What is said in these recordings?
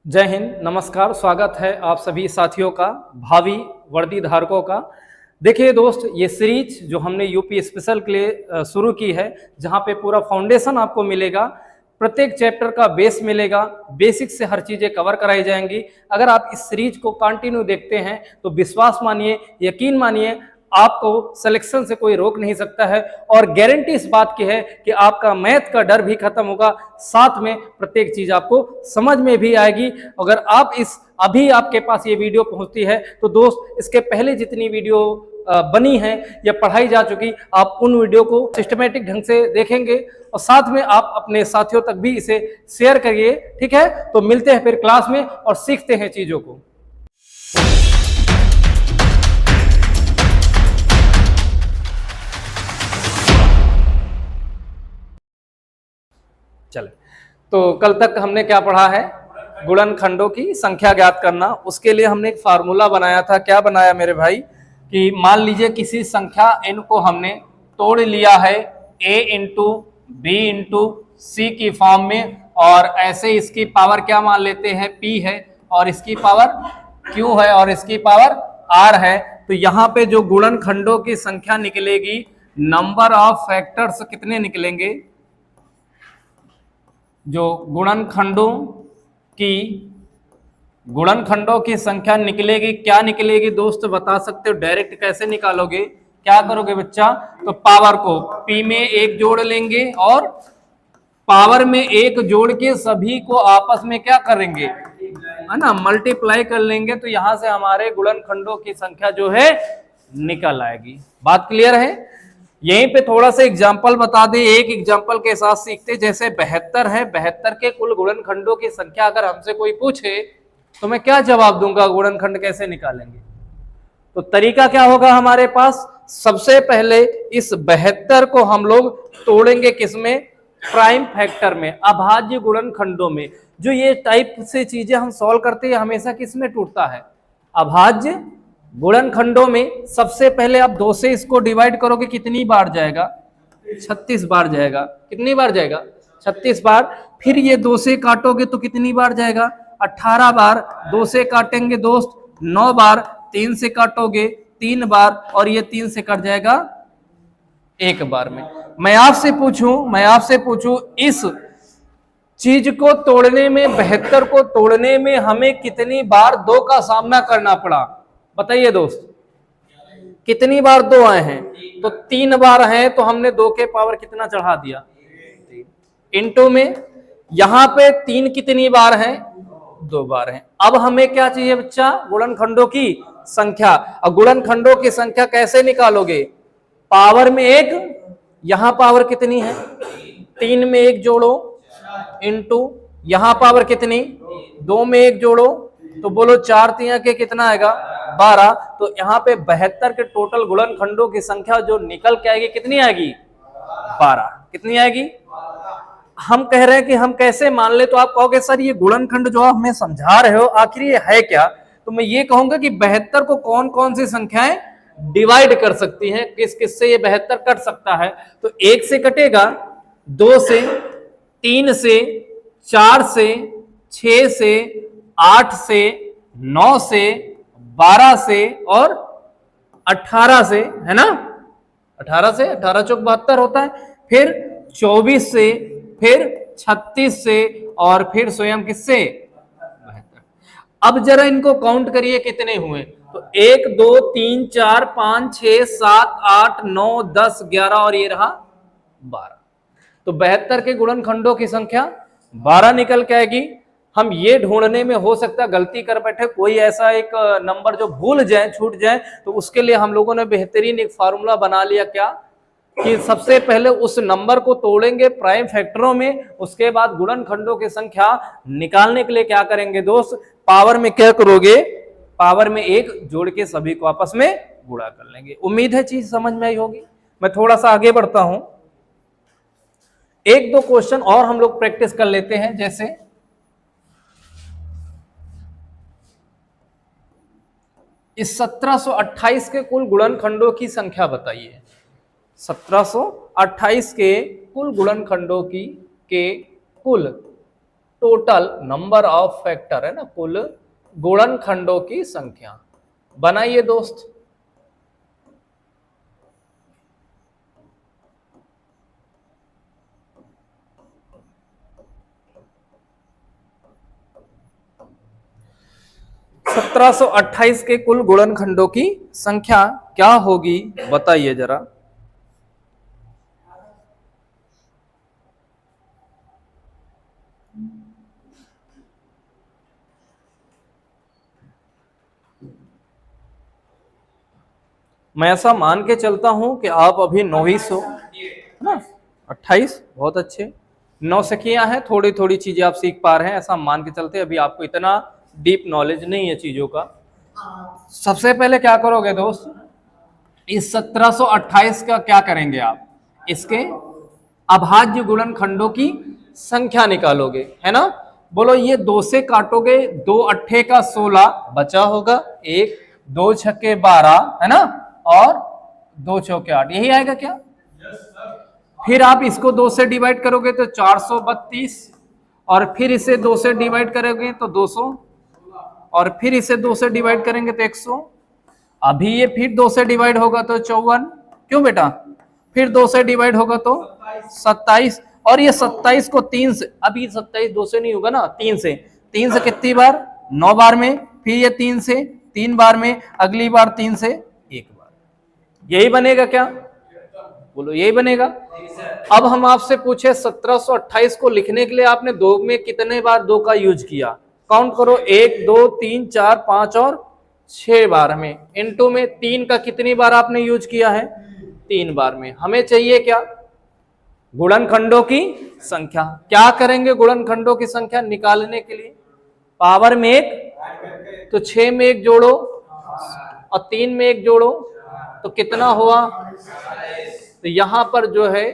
जय हिंद, नमस्कार। स्वागत है आप सभी साथियों का, भावी वर्दी धारकों का। देखिए दोस्त, ये सीरीज जो हमने यूपी स्पेशल के लिए शुरू की है, जहाँ पे पूरा फाउंडेशन आपको मिलेगा, प्रत्येक चैप्टर का बेस मिलेगा, बेसिक से हर चीज़ें कवर कराई जाएंगी। अगर आप इस सीरीज को कंटिन्यू देखते हैं तो विश्वास मानिए, यकीन मानिए, आपको सिलेक्शन से कोई रोक नहीं सकता है। और गारंटी इस बात की है कि आपका मैथ का डर भी खत्म होगा, साथ में प्रत्येक चीज आपको समझ में भी आएगी। अगर आप अभी आपके पास ये वीडियो पहुंचती है तो दोस्त, इसके पहले जितनी वीडियो बनी है या पढ़ाई जा चुकी, आप उन वीडियो को सिस्टमेटिक ढंग से देखेंगे और साथ में आप अपने साथियों तक भी इसे शेयर करिए। ठीक है, तो मिलते हैं फिर क्लास में और सीखते हैं चीजों को। चले, तो कल तक हमने क्या पढ़ा है? गुणनखंडों की संख्या ज्ञात करना। उसके लिए हमने एक फार्मूला बनाया था। क्या बनाया मेरे भाई? कि मान लीजिए किसी संख्या n को हमने तोड़ लिया है a इंटू बी इंटू सी की फॉर्म में, और ऐसे इसकी पावर क्या मान लेते हैं? p है, और इसकी पावर q है, और इसकी पावर r है। तो यहाँ पे जो गुणनखंडों की संख्या निकलेगी, नंबर ऑफ फैक्टर्स कितने निकलेंगे? जो गुणनखंडों की संख्या निकलेगी, क्या निकलेगी दोस्त? बता सकते हो? डायरेक्ट कैसे निकालोगे? क्या करोगे बच्चा? तो पावर को p में एक जोड़ लेंगे और पावर में एक जोड़ के सभी को आपस में क्या करेंगे, है ना, मल्टीप्लाई कर लेंगे। तो यहां से हमारे गुणनखंडों की संख्या जो है निकल आएगी। बात क्लियर है? यहीं पे थोड़ा सा एग्जाम्पल बता दे, एक एग्जाम्पल के साथ सीखते। जैसे 72 है, 72 के कुल गुणनखंडों की संख्या अगर हमसे कोई पूछे तो मैं क्या जवाब दूंगा? गुणनखंड कैसे निकालेंगे? तो तरीका क्या होगा हमारे पास? सबसे पहले इस 72 को हम लोग तोड़ेंगे किसमें? प्राइम फैक्टर में, अभाज्य गुणनखंडों में। जो ये टाइप से चीजें हम सॉल्व करते हैं, हमेशा किसमें टूटता है? अभाज्य गुणनखंडों में। सबसे पहले आप 2 से इसको डिवाइड करोगे, कितनी बार जाएगा? 36 बार जाएगा। कितनी बार जाएगा? 36 बार। फिर ये 2 से काटोगे तो कितनी बार जाएगा? 18 बार। 2 से काटेंगे दोस्त 9 बार। 3 से काटोगे 3 बार, और ये 3 से कट जाएगा 1 बार में। मैं आपसे पूछूं इस चीज को तोड़ने में, 72 को तोड़ने में हमें कितनी बार 2 का सामना करना पड़ा? बताइए दोस्त, कितनी बार 2 आए हैं? तो 3 बार हैं, तो हमने 2 के पावर कितना चढ़ा दिया? इनटू में यहां पे 3 कितनी बार है? 2 बार है। अब हमें क्या चाहिए बच्चा? गुणनखंडों की संख्या। और गुणनखंडों की संख्या कैसे निकालोगे? पावर में 1, यहां पावर कितनी है? 3 में 1 जोड़ो, इनटू यहां पावर कितनी? 2 में 1 जोड़ो, तो बोलो 4 तिया के कितना आएगा? 12। तो यहाँ पे 72 के टोटल गुणनखंडों की संख्या जो निकल के आएगी, कितनी आएगी? 12। कितनी आएगी? हम कह रहे हैं कि हम कैसे मान ले, तो आप कहोगे सर ये गुणनखंड जो आप हमें समझा रहे हो आखिर ये है क्या? तो मैं ये कहूंगा कि 72 को कौन कौन सी संख्याएं डिवाइड कर सकती हैं, किस किस से ये 72 कट सकता है? तो 1 से कटेगा, 2 से, 3 से, 4 से, 6 से, 8 से, 9 से, 12 से और 18 से, है ना? 18 से, 18 चौक 72 होता है। फिर 24 से, फिर 36 से, और फिर स्वयं किससे? 72। अब जरा इनको काउंट करिए कितने हुए। तो 1 2 3 4 5 6 7 8 9 10 11 और ये रहा 12। तो 72 के गुणनखंडों की संख्या 12 निकल के आएगी। हम ये ढूंढने में हो सकता है गलती कर बैठे, कोई ऐसा एक नंबर जो भूल जाए, छूट जाए, तो उसके लिए हम लोगों ने बेहतरीन एक फार्मूला बना लिया। क्या? कि सबसे पहले उस नंबर को तोड़ेंगे प्राइम फैक्टरों में, उसके बाद गुणनखंडों की संख्या निकालने के लिए क्या करेंगे दोस्त? पावर में क्या करोगे? पावर में 1 जोड़ के सभी को आपस में गुणा कर लेंगे। उम्मीद है चीज समझ में आई होगी। मैं थोड़ा सा आगे बढ़ता हूं, 1-2 क्वेश्चन और हम लोग प्रैक्टिस कर लेते हैं। जैसे इस 1728 के कुल गुणनखंडों की संख्या बताइए। 1728 के कुल गुणनखंडों की के कुल टोटल नंबर ऑफ फैक्टर है ना, कुल गुणनखंडों की संख्या। बनाइए दोस्त। सत्रह सौ अट्ठाईस के कुल गुणनखंडों की संख्या क्या होगी, बताइए जरा। मैं ऐसा मान के चलता हूं कि आप अभी नौवीस हो, है ना। 28 बहुत अच्छे, नौसिखियां हैं, थोड़ी थोड़ी चीजें आप सीख पा रहे हैं, ऐसा मान के चलते। अभी आपको इतना डीप नॉलेज नहीं है चीजों का। सबसे पहले क्या करोगे दोस्त, इस 1728 का क्या करेंगे आप, इसके अभाज्य गुणनखंडों की संख्या निकालोगे, है ना। बोलो, ये 2 से काटोगे, 2 अट्ठे का 16 बचा होगा, 1 2 छक्के 12, है ना, और 2 चौके 8, यही आएगा क्या। फिर आप इसको 2 से डिवाइड करोगे तो 432, और फिर इसे 2 से डिवाइड करोगे तो 200, और फिर इसे 2 से डिवाइड करेंगे तो 100। अभी ये फिर 2 से डिवाइड होगा तो 54, क्यों बेटा, फिर 2 से डिवाइड होगा तो 27, और ये 27 को 3 से, अभी 27 2 से नहीं होगा ना, 3 से, 3 से कितनी बार, 9 बार में, फिर ये 3 से 3 बार में, अगली बार 3 से 1 बार, यही बनेगा क्या, बोलो यही बनेगा। अब हम आपसे पूछे 1728 को लिखने के लिए आपने 2 में कितने बार 2 का यूज किया, काउंट करो, 1 2 3 4 5 और 6 बार में, इनटू में 3 का कितनी बार आपने यूज किया है, 3 बार में। हमें चाहिए क्या, गुणनखंडों की संख्या। क्या करेंगे गुणनखंडों की संख्या निकालने के लिए, पावर में 1, तो 6 में 1 जोड़ो और 3 में 1 जोड़ो तो कितना हुआ, तो यहां पर जो है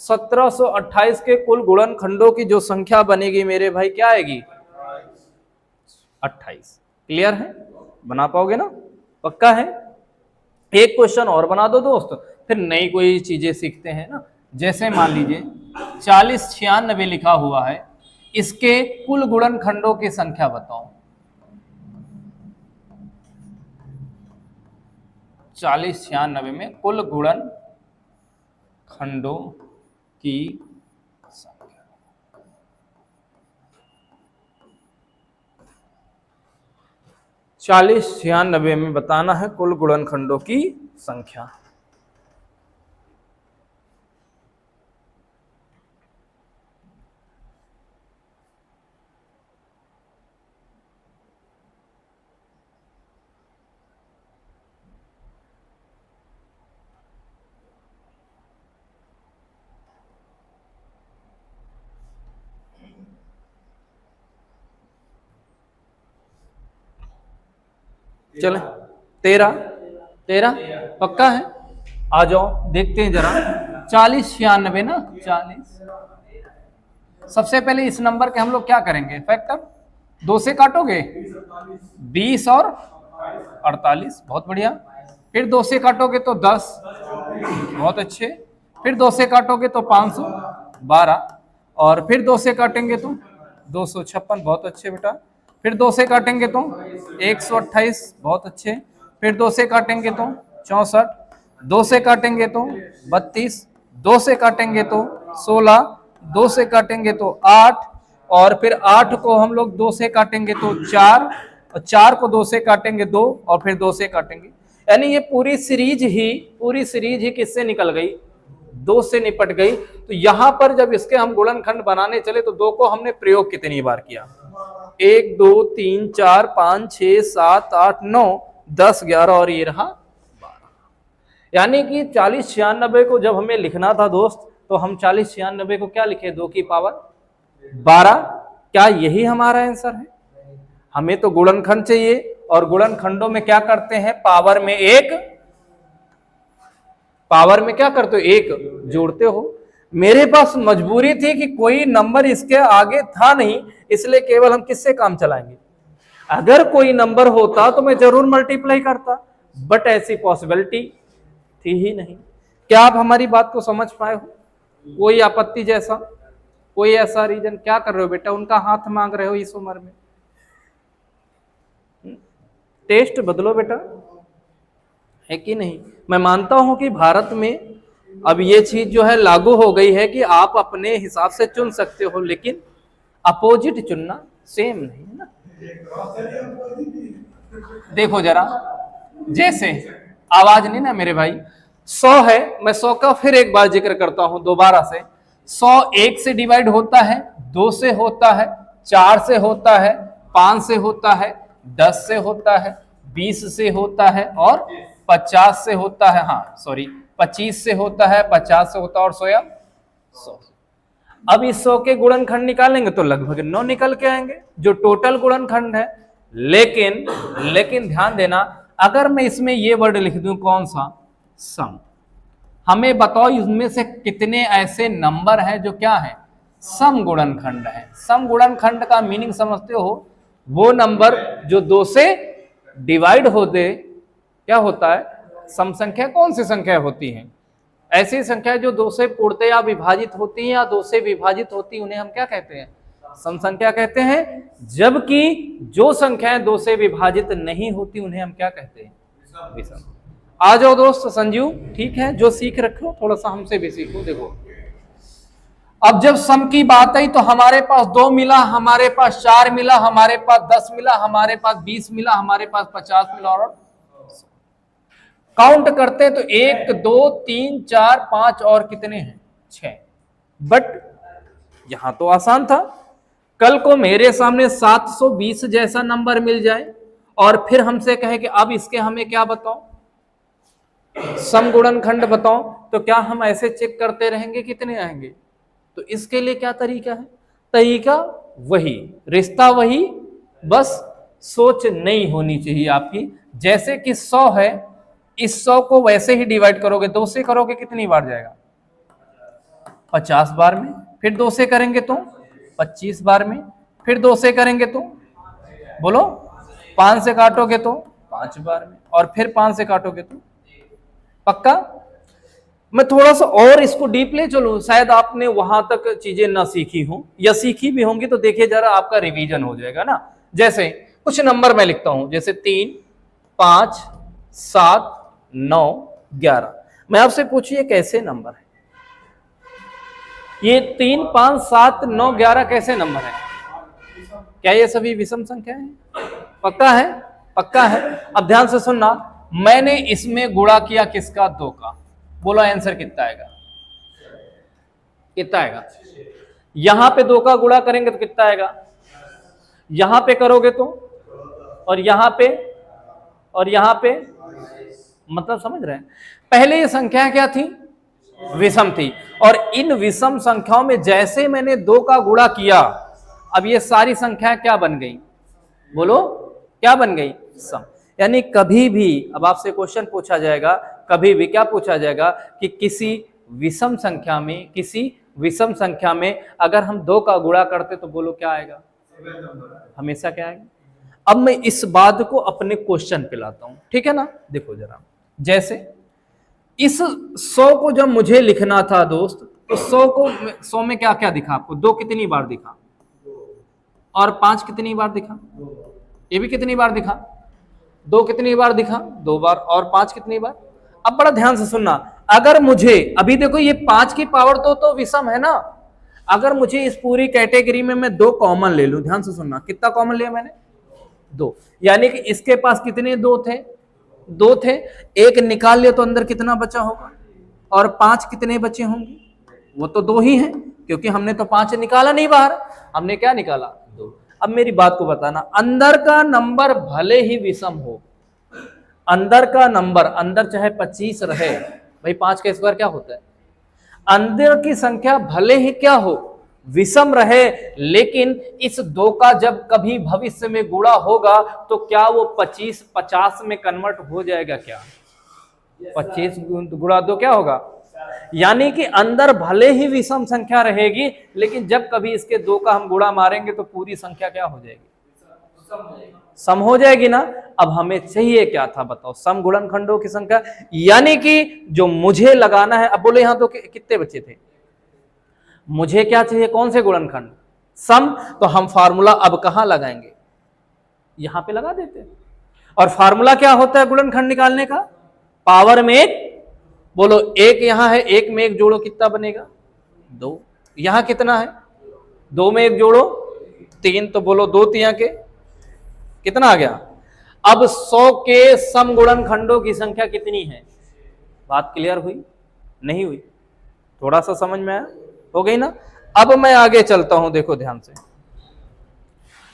1728 के कुल गुणनखंडों की जो संख्या बनेगी मेरे भाई, क्या आएगी, 28। क्लियर है, बना पाओगे ना, पक्का है। एक क्वेश्चन और बना दो दोस्त, फिर नई कोई चीजें सीखते हैं ना। जैसे मान लीजिए 4096 लिखा हुआ है, इसके कुल गुणनखंडों की संख्या बताओ। 4096 में कुल गुणनखंडों की संख्या, 4096 में बताना है कुल गुणनखंडों की संख्या। चले 13 पक्का है, आ जाओ देखते हैं जरा। 4096 ना, 40, सबसे पहले इस नंबर के हम लोग क्या करेंगे, फैक्टर 2 से काटोगे, 20 और 48, बहुत बढ़िया। फिर 2 से काटोगे तो 10, बहुत अच्छे। फिर 2 से काटोगे तो 512, और फिर 2 से काटेंगे तो 256, बहुत अच्छे बेटा। फिर 2 से काटेंगे तो 128, बहुत अच्छे। फिर 2 से काटेंगे तो 64, 2 से काटेंगे तो 32, 2 से काटेंगे तो 16, 2 से काटेंगे तो 8, और फिर 8 को हम लोग 2 से काटेंगे तो 4, और 4 को 2 से काटेंगे 2, और फिर 2 से काटेंगे, यानी ये पूरी सीरीज ही किससे निकल गई, 2 से निपट गई। तो यहां पर जब इसके हम गुणनखंड बनाने चले तो 2 को हमने प्रयोग कितनी बार किया, 1 2 3 4 5 6 7 8 9 10 11, और ये रहा 12। यानी कि 4096 को जब हमें लिखना था दोस्त, तो हम 4096 को क्या लिखे, 2 की पावर 12। क्या यही हमारा आंसर है, हमें तो गुणनखंड चाहिए, और गुणनखंडों में क्या करते हैं, पावर में 1, पावर में क्या करते हो, 1 जोड़ते हो। मेरे पास मजबूरी थी कि कोई नंबर इसके आगे था नहीं, इसलिए केवल हम किससे काम चलाएंगे, अगर कोई नंबर होता तो मैं जरूर मल्टीप्लाई करता, बट ऐसी पॉसिबिलिटी थी ही नहीं। क्या आप हमारी बात को समझ पाए हो, कोई आपत्ति जैसा, कोई ऐसा रीजन? क्या कर रहे हो बेटा, उनका हाथ मांग रहे हो इस उम्र में? टेस्ट बदलो बेटा, है कि नहीं? मैं मानता हूं कि भारत में अब ये चीज जो है लागू हो गई है कि आप अपने हिसाब से चुन सकते हो, लेकिन अपोजिट चुनना सेम नहीं है ना। देखो जरा, जैसे आवाज नहीं ना मेरे भाई, 100 है, मैं 100 का फिर एक बार जिक्र करता हूं दोबारा से। 100 1 से डिवाइड होता है, 2 से होता है, 4 से होता है, 5 से होता है, 10 से होता है, 20 से होता है और 50 से होता है। हाँ सॉरी, 25 से होता है, 50 से होता है और 100 या 100। अब इस 100 के गुणनखंड निकालेंगे तो लगभग 9 निकल के आएंगे जो टोटल गुणनखंड है। लेकिन ध्यान देना, अगर मैं इसमें ये वर्ड लिख दूं कौन सा, सम, हमें बताओ इसमें से कितने ऐसे नंबर हैं जो क्या है, सम गुणनखंड है। सम गुणनखंड का मीनिंग समझते हो, वो नंबर जो 2 से डिवाइड होते क्या होता है, सम संख्या कौन सी संख्या होती है, ऐसी संख्या जो 2 से पूर्णतया विभाजित होती है या 2 से विभाजित होती है, उन्हें हम क्या कहते हैं, सम संख्या कहते हैं। जबकि जो संख्याएं 2 से विभाजित नहीं होती उन्हें हम क्या कहते हैं, विषम। आ जाओ दोस्त संजीव, ठीक है, जो सीख रखो थोड़ा सा हमसे भी सीखो। देखो अब जब सम की बात आई तो हमारे पास 2 मिला, हमारे पास 4 मिला, हमारे पास 10 मिला, हमारे पास 20 मिला, हमारे पास 50 मिला और काउंट करते हैं तो 1 2 3 4 5 और कितने हैं, 6। बट यहां तो आसान था, कल को मेरे सामने 720 जैसा नंबर मिल जाए और फिर हमसे कहे कि अब इसके हमें क्या बताओ, सम गुणनखंड बताओ, तो क्या हम ऐसे चेक करते रहेंगे कितने आएंगे? तो इसके लिए क्या तरीका है, तरीका वही, रिश्ता वही, बस सोच नहीं होनी चाहिए आपकी। जैसे कि 100 है, इस 100 को वैसे ही डिवाइड करोगे, 2 से करोगे कितनी बार जाएगा, 50 बार में, फिर 2 से करेंगे तो 25 बार में, फिर 2 से करेंगे तो बोलो 5 से काटोगे तो 5 बार में, और फिर 5 से काटोगे तो। पक्का? मैं थोड़ा सा और इसको डीपली चलूं, शायद आपने वहां तक चीजें ना सीखी हो या सीखी भी होंगी तो देखिए जरा, आपका रिवीजन हो जाएगा ना। जैसे कुछ नंबर मैं लिखता हूं, जैसे 3 5 7 9 11। मैं आपसे पूछिए कैसे नंबर है ये 3 5 7 9 11 कैसे नंबर है? क्या ये सभी विषम संख्या है? पक्का है? पक्का है। अब ध्यान से सुनना, मैंने इसमें गुणा किया किसका, 2 का, बोलो आंसर कितना आएगा, कितना आएगा? यहां पे 2 का गुणा करेंगे तो कितना आएगा, यहां पे करोगे तो, और यहां पे, और यहां पे, मतलब समझ रहे हैं? पहले ये संख्या क्या थी, विषम थी, और इन विषम संख्याओं में जैसे मैंने 2 का गुणा किया, अब ये सारी संख्या क्या बन गई, बोलो क्या बन गई, सम। यानी कभी भी अब आपसे क्वेश्चन पूछा जाएगा, कभी भी क्या पूछा जाएगा कि किसी विषम विषम संख्या में अगर हम 2 का गुणा करते तो बोलो क्या आएगा, हमेशा क्या आएगा। अब मैं इस बात को अपने क्वेश्चन पे लाता हूं, ठीक है ना। देखो जरा, जैसे इस 100 को जब मुझे लिखना था दोस्त, तो 100 में क्या क्या दिखा आपको, 2 कितनी बार दिखा, और 5 कितनी बार दिखा, ये भी कितनी बार दिखा, 2 कितनी बार दिखा, 2 बार, और 5 कितनी बार। अब बड़ा ध्यान से सुनना, अगर मुझे अभी देखो ये 5 की पावर 2 तो विषम है ना, अगर मुझे इस पूरी कैटेगरी में मैं 2 कॉमन ले लूं, ध्यान से सुनना, कितना कॉमन लिया मैंने, 2, यानी कि इसके पास कितने 2 थे, 2 थे, 1 निकाल लिया तो अंदर कितना बचा होगा, और 5 कितने बचे होंगे, वो तो 2 ही हैं, क्योंकि हमने तो 5 निकाला नहीं बाहर, हमने क्या निकाला, 2। अब मेरी बात को बताना, अंदर का नंबर भले ही विषम हो, अंदर का नंबर, अंदर चाहे 25 रहे, भाई 5 का स्क्वायर क्या होता है, अंदर की संख्या भले ही क्या हो, विषम रहे, लेकिन इस 2 का जब कभी भविष्य में गुणा होगा तो क्या वो 25 50 में कन्वर्ट हो जाएगा क्या, 25 गुणा 2 क्या होगा, यानी कि अंदर भले ही विषम संख्या रहेगी, लेकिन जब कभी इसके 2 का हम गुणा मारेंगे तो पूरी संख्या क्या हो जाएगी, सम हो जाएगी ना। अब हमें चाहिए क्या था बताओ, सम गुणनखंडों की संख्या, यानी कि जो मुझे लगाना है। अब बोले यहां तो कितने बच्चे थे, मुझे क्या चाहिए, कौन से गुणनखंड, सम। तो हम फार्मूला अब कहां लगाएंगे, यहां पे लगा देते हैं। और फार्मूला क्या होता है गुणनखंड निकालने का, पावर में एक, बोलो एक यहां है, एक में एक जोड़ो कितना बनेगा, 2। यहां कितना है, 2 में एक जोड़ो 3, तो बोलो 2 तिया के कितना आ गया। अब 100 के सम गुणनखंडों की संख्या कितनी है, बात क्लियर हुई, नहीं हुई, थोड़ा सा समझ में आया, हो गई ना। अब मैं आगे चलता हूं, देखो ध्यान से,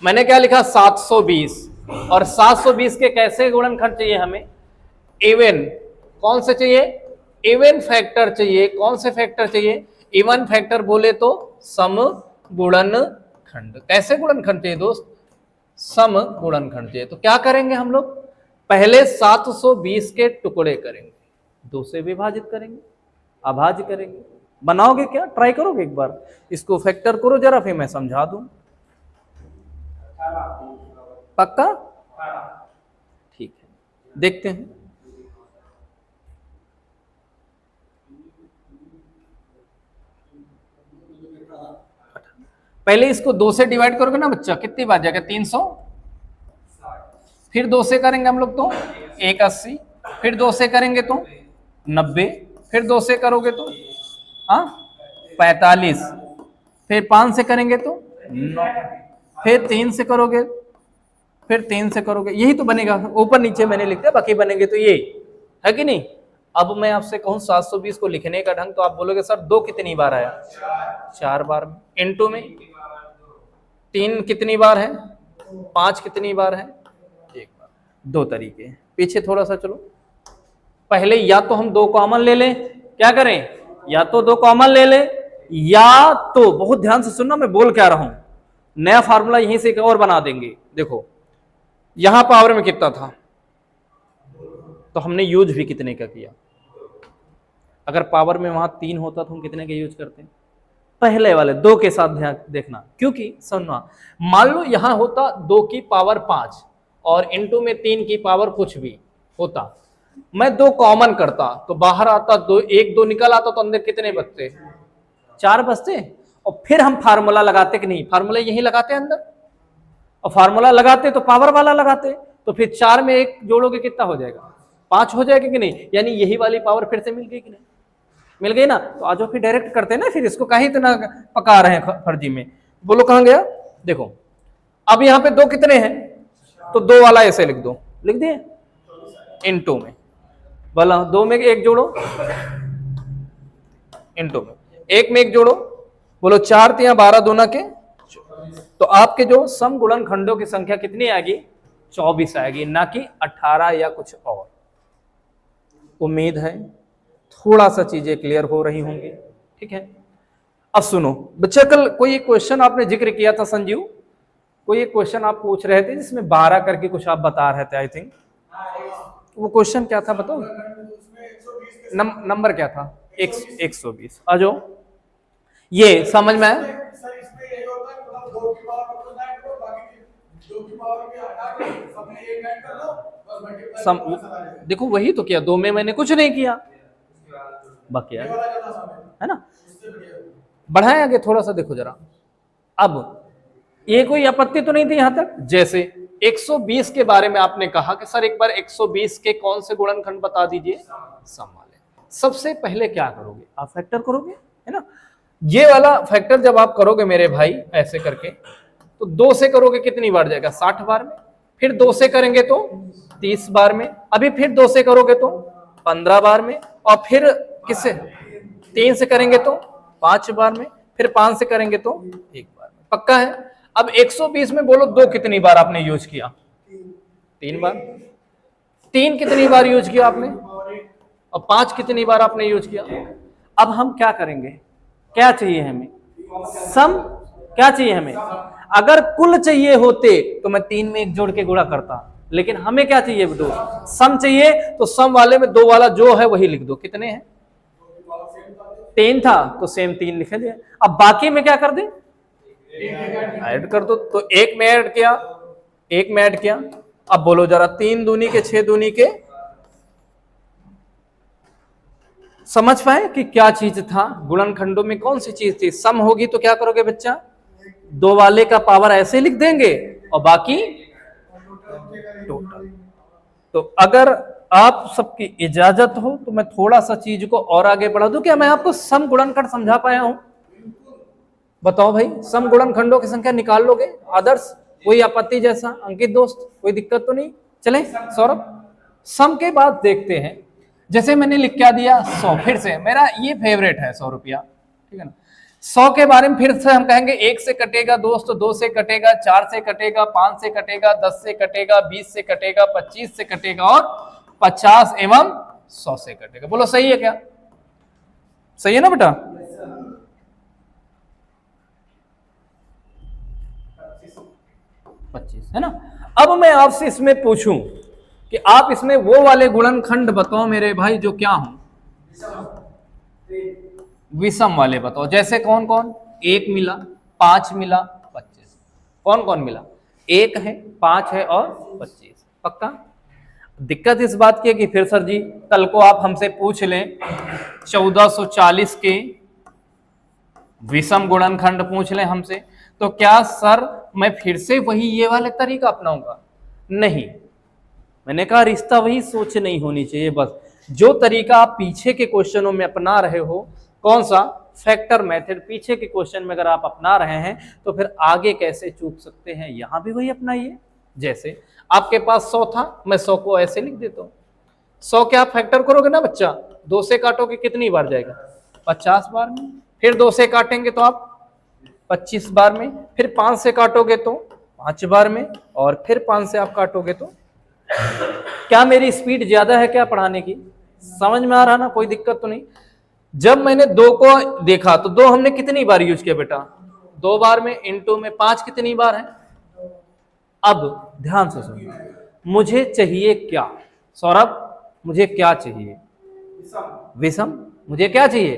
मैंने क्या लिखा 720, और 720 के कैसे गुणनखंड चाहिए हमें, इवन, कौन से चाहिए, इवन फैक्टर चाहिए, कौन से फैक्टर चाहिए, इवन फैक्टर बोले तो सम गुणनखंड। कैसे गुणनखंड चाहिए दोस्त, सम गुणनखंड चाहिए। तो क्या करेंगे हम लोग, पहले 720 के टुकड़े करेंगे, 2 से विभाजित करेंगे, अभाज्य करेंगे। बनाओगे क्या, ट्राई करोगे एक बार, इसको फैक्टर करो जरा, फिर मैं समझा दूं। पक्का, ठीक है, देखते हैं। पहले इसको 2 से डिवाइड करोगे ना बच्चा, कितनी बार जाएगा, 300, फिर 2 से करेंगे हम लोग तो 180, फिर 2 से करेंगे तो 90, फिर 2 से करोगे तो 45, फिर 5 से करेंगे तो 9, फिर 3 से करोगे, फिर 3 से करोगे, यही तो बनेगा। ऊपर नीचे मैंने लिख दिया, बाकी बनेंगे तो ये है कि नहीं। अब मैं आपसे कहूं 720 को लिखने का ढंग, तो आप बोलोगे सर 2 कितनी बार आया, 4 बार में, इनटू में 3 कितनी बार है, 5 कितनी बार है, 1 बार। 2 तरीके, पीछे थोड़ा सा चलो। पहले या तो हम 2 कॉमन ले लें, क्या करें, या तो 2 कॉमन ले लें, या तो, बहुत ध्यान से सुनना मैं बोल क्या रहा हूं, नया फार्मूला यहीं से एक और बना देंगे। देखो यहां पावर में कितना था, तो हमने यूज भी कितने का किया। अगर पावर में वहां 3 होता तो हम कितने का यूज करते हैं, पहले वाले 2 के साथ ध्यान देखना, क्योंकि सुनना, मान लो यहां होता 2 की पावर 5 और इनटू में 3 की पावर कुछ भी होता, मैं 2 कॉमन करता तो बाहर आता 2, 1 2 निकल आता, तो अंदर कितने बचते, 4 बचते। और फिर हम फार्मूला लगाते कि नहीं, फार्मूला यही लगाते अंदर, और फार्मूला लगाते तो पावर वाला लगाते, तो फिर 4 में 1 जोड़ोगे कितना हो जाएगा, 5 हो जाएगा कि नहीं, यानी यही वाली पावर फिर से मिल गई कि नहीं, मिल गई ना। तो आज फिर डायरेक्ट करते हैं ना, फिर इसको कहीं इतना पका रहे हैं फर्जी में, बोलो कहां गया। देखो अब यहां पे 2 कितने हैं, तो 2 वाला ऐसे लिख दो, लिख दिए, इनटू में बोला 2 में 1 जोड़ो, इनटू में 1 में 1 जोड़ो, बोलो 4 तिया 12 दूना के, तो आपके जो सम गुणनखंडों की संख्या कितनी आएगी, 24 आएगी, ना कि 18 या कुछ और। उम्मीद है थोड़ा सा चीजें क्लियर हो रही होंगी, ठीक है। अब सुनो बच्चा, कल कोई एक क्वेश्चन आपने जिक्र किया था संजीव, कोई एक क्वेश्चन आप पूछ रहे थे जिसमें 12 करके कुछ आप बता रहे थे, आई थिंक वो क्वेश्चन क्या था बताओ, नंबर क्या था, 120। आ जाओ, ये समझ में आया, देखो वही तो किया, 2 में मैंने कुछ नहीं किया, बाकी है ना। बढ़ाए आगे थोड़ा सा, देखो जरा, अब ये कोई आपत्ति तो नहीं थी यहां तक। जैसे 120 के बारे में आपने कहा कि सर एक बार 120 के कौन से गुणनखंड बता दीजिए, सम वाले। सबसे पहले क्या करोगे, आप फैक्टर करोगे, है ना। ये वाला फैक्टर जब आप करोगे मेरे भाई ऐसे करके, तो 2 से करोगे कितनी बार जाएगा, 60 बार में, फिर 2 से करेंगे तो 30 बार में, अभी फिर 2 से करोगे तो 15 बार में, और फिर किससे 3 से करेंगे तो 5 बार में, फिर 5 से करेंगे तो 1 बार में। पक्का है। अब 120 में बोलो 2 कितनी बार आपने यूज किया, 3 बार। 3 कितनी बार यूज किया आपने, और 5 कितनी बार आपने यूज किया। अब हम क्या करेंगे, क्या चाहिए हमें, सम, क्या चाहिए हमें। अगर कुल चाहिए होते तो मैं 3 में 1 जोड़ के गुणा करता, लेकिन हमें क्या चाहिए, 2 सम चाहिए, तो सम वाले में 2 वाला जो है वही लिख दो। कितने हैं, 3 था तो सेम 3 लिख दिया। अब बाकी में क्या कर दे, ऐड कर दो, तो 1 में ऐड किया, 1 में ऐड किया। अब बोलो जरा, 3 दूनी के 6 दूनी के समझ पाए कि क्या चीज था, गुणनखंडों में कौन सी चीज थी? सम होगी तो क्या करोगे बच्चा? दो वाले का पावर ऐसे लिख देंगे और बाकी टोटल। तो अगर आप सबकी इजाजत हो तो मैं थोड़ा सा चीज को और आगे बढ़ा दूं। क्या मैं आपको सम गुणनखंड समझा पाया हूं? बताओ भाई, सम गुणनखंडों की संख्या निकाल लोगे आदर्श? कोई आपत्ति? जैसा अंकित दोस्त, कोई दिक्कत तो नहीं? चले सौरभ, सम के बाद देखते हैं। जैसे मैंने लिख क्या दिया 100, फिर से मेरा ये फेवरेट है 100 रुपया, ठीक है ना। 100 के बारे में फिर से हम कहेंगे 1 से कटेगा दोस्त, 2 से कटेगा, 4 से कटेगा, 5 से कटेगा, 10 से कटेगा, 20 से कटेगा, 25 से कटेगा और 50 एवं 100 से कटेगा। बोलो सही है क्या? सही है ना बेटा? 25 है ना। अब मैं आपसे इसमें पूछूं कि आप इसमें वो वाले गुणनखंड बताओ मेरे भाई जो क्या हो, विषम वाले बताओ। जैसे कौन कौन? 1 मिला, 5 मिला, 25। कौन कौन मिला? 1 है, 5 है और 25। पक्का? दिक्कत इस बात की है कि फिर सर जी कल को आप हमसे पूछ लें 1440 के विषम गुणनखंड पूछ लें हमसे, तो क्या सर मैं फिर से वही ये वाले तरीका अपनाऊंगा? नहीं, मैंने कहा रिश्ता वही सोच नहीं होनी चाहिए। बस जो तरीका आप पीछे के क्वेश्चनों में अपना रहे हो, कौन सा? फैक्टर मेथड, पीछे के क्वेश्चन में अगर आप अपना रहे हैं तो फिर आगे कैसे चूक सकते हैं, यहां भी वही अपनाइए। जैसे आपके पास 100 था, मैं 100 को ऐसे लिख देता हूं। 100 के आप फैक्टर करोगे ना बच्चा, 2 से काटोगे कितनी बार जाएगा? 50 बार में। फिर 2 से काटेंगे तो आप 25 बार में। फिर 5 से काटोगे तो 5 बार में। और फिर 5 से आप काटोगे तो। क्या मेरी स्पीड ज्यादा है क्या पढ़ाने की? समझ में आ रहा ना? कोई दिक्कत तो नहीं? जब मैंने 2 को देखा तो 2 हमने कितनी बार यूज किया बेटा? 2 बार में। इंटू में 5 कितनी बार है? अब ध्यान से सुनो, मुझे चाहिए क्या सौरभ? मुझे क्या चाहिए? विषम। मुझे क्या चाहिए?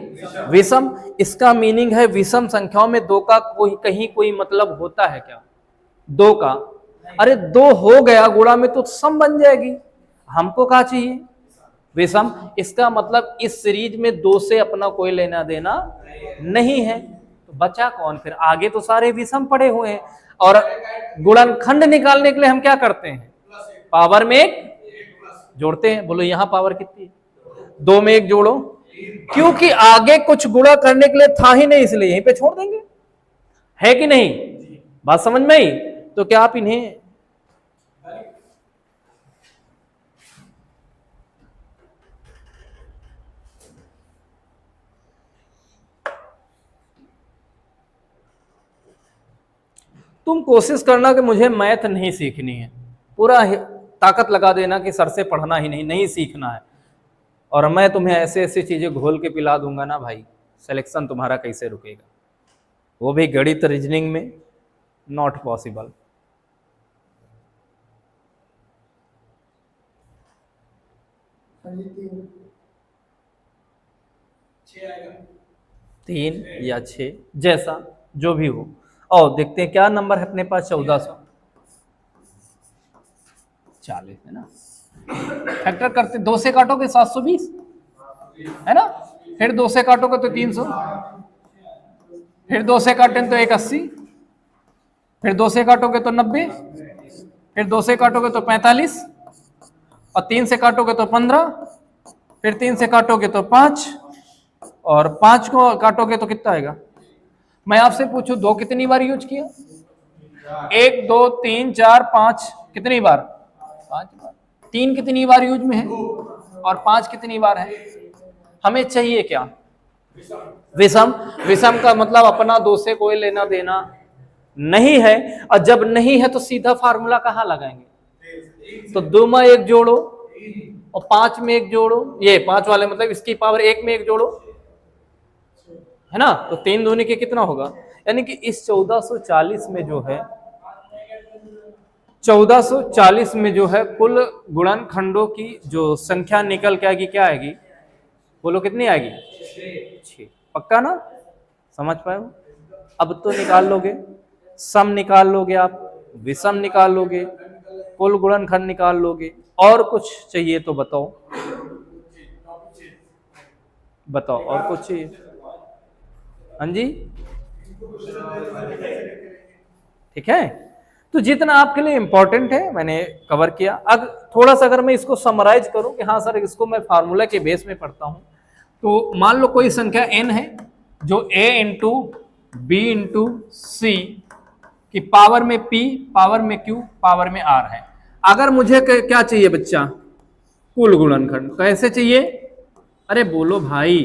विषम। इसका मीनिंग है विषम संख्याओं में 2 का कोई कहीं कोई मतलब होता है क्या? 2 का? अरे 2 हो गया गुणा में तो सम बन जाएगी। हमको क्या चाहिए? विषम। इसका मतलब इस सीरीज में 2 से अपना कोई लेना देना नहीं है, तो बचा कौन फिर? आगे तो सारे विषम पड़े हुए हैं। और गुणनखंड निकालने के लिए हम क्या करते हैं? पावर में 1 जोड़ते हैं। बोलो यहां पावर कितनी है? 2 में 1 जोड़ो, क्योंकि आगे कुछ गुणा करने के लिए था ही नहीं, इसलिए यहीं पे छोड़ देंगे। है कि नहीं? बात समझ में आई? तो क्या आप इन्हें तुम कोशिश करना कि मुझे मैथ नहीं सीखनी है, पूरा ताकत लगा देना कि सर से पढ़ना ही नहीं सीखना है, और मैं तुम्हें ऐसे ऐसी चीजें घोल के पिला दूंगा ना भाई, सिलेक्शन तुम्हारा कैसे रुकेगा? वो भी गणित रीजनिंग में, नॉट पॉसिबल। तीन या 6 जैसा जो भी हो। और देखते हैं क्या नंबर है अपने पास? 1440 है ना। फैक्टर करते 2 से काटोगे 720 है ना। फिर 2 से काटोगे तो 300, फिर 2 से काटें तो 180, फिर 2 से काटोगे तो 90, फिर 2 से काटोगे तो 45, और 3 से काटोगे तो 15, फिर 3 से काटोगे तो 5, और 5 को काटोगे तो कितना आएगा? मैं आपसे पूछूं 2 कितनी बार यूज किया? 1 2 3 4 5 कितनी बार? 5 बार। 3 कितनी बार यूज में है और 5 कितनी बार है? हमें चाहिए क्या? विषम। विषम का मतलब अपना 2 से कोई लेना देना नहीं है, और जब नहीं है तो सीधा फार्मूला कहां लगाएंगे? तो 2 में 1 जोड़ो और 5 में 1 जोड़ो, ये 5 वाले मतलब इसकी पावर 1 में 1 जोड़ो, है ना। तो 3 दूनी के कितना होगा? यानी कि इस 1440 में जो है, 1440 में जो है कुल गुणनखंडों की जो संख्या निकल के आएगी, क्या आएगी? बोलो कितनी आएगी? 6। पक्का ना? समझ पाए हो? अब तो निकाल लोगे, सम निकाल लोगे आप, विषम निकाल लोगे, कुल गुणनखंड निकाल लोगे, और कुछ चाहिए तो बताओ। बताओ और कुछ चाहिए? हाँ जी, ठीक है। तो जितना आपके लिए इंपॉर्टेंट है मैंने कवर किया। अब थोड़ा सा अगर मैं इसको समराइज करूं कि हाँ सर इसको मैं फार्मूला के बेस में पढ़ता हूं, तो मान लो कोई संख्या n है जो a इंटू बी इंटू सी की पावर में p, पावर में q, पावर में r है। अगर मुझे क्या चाहिए बच्चा? कुल गुणनखंड। कैसे चाहिए? अरे बोलो भाई।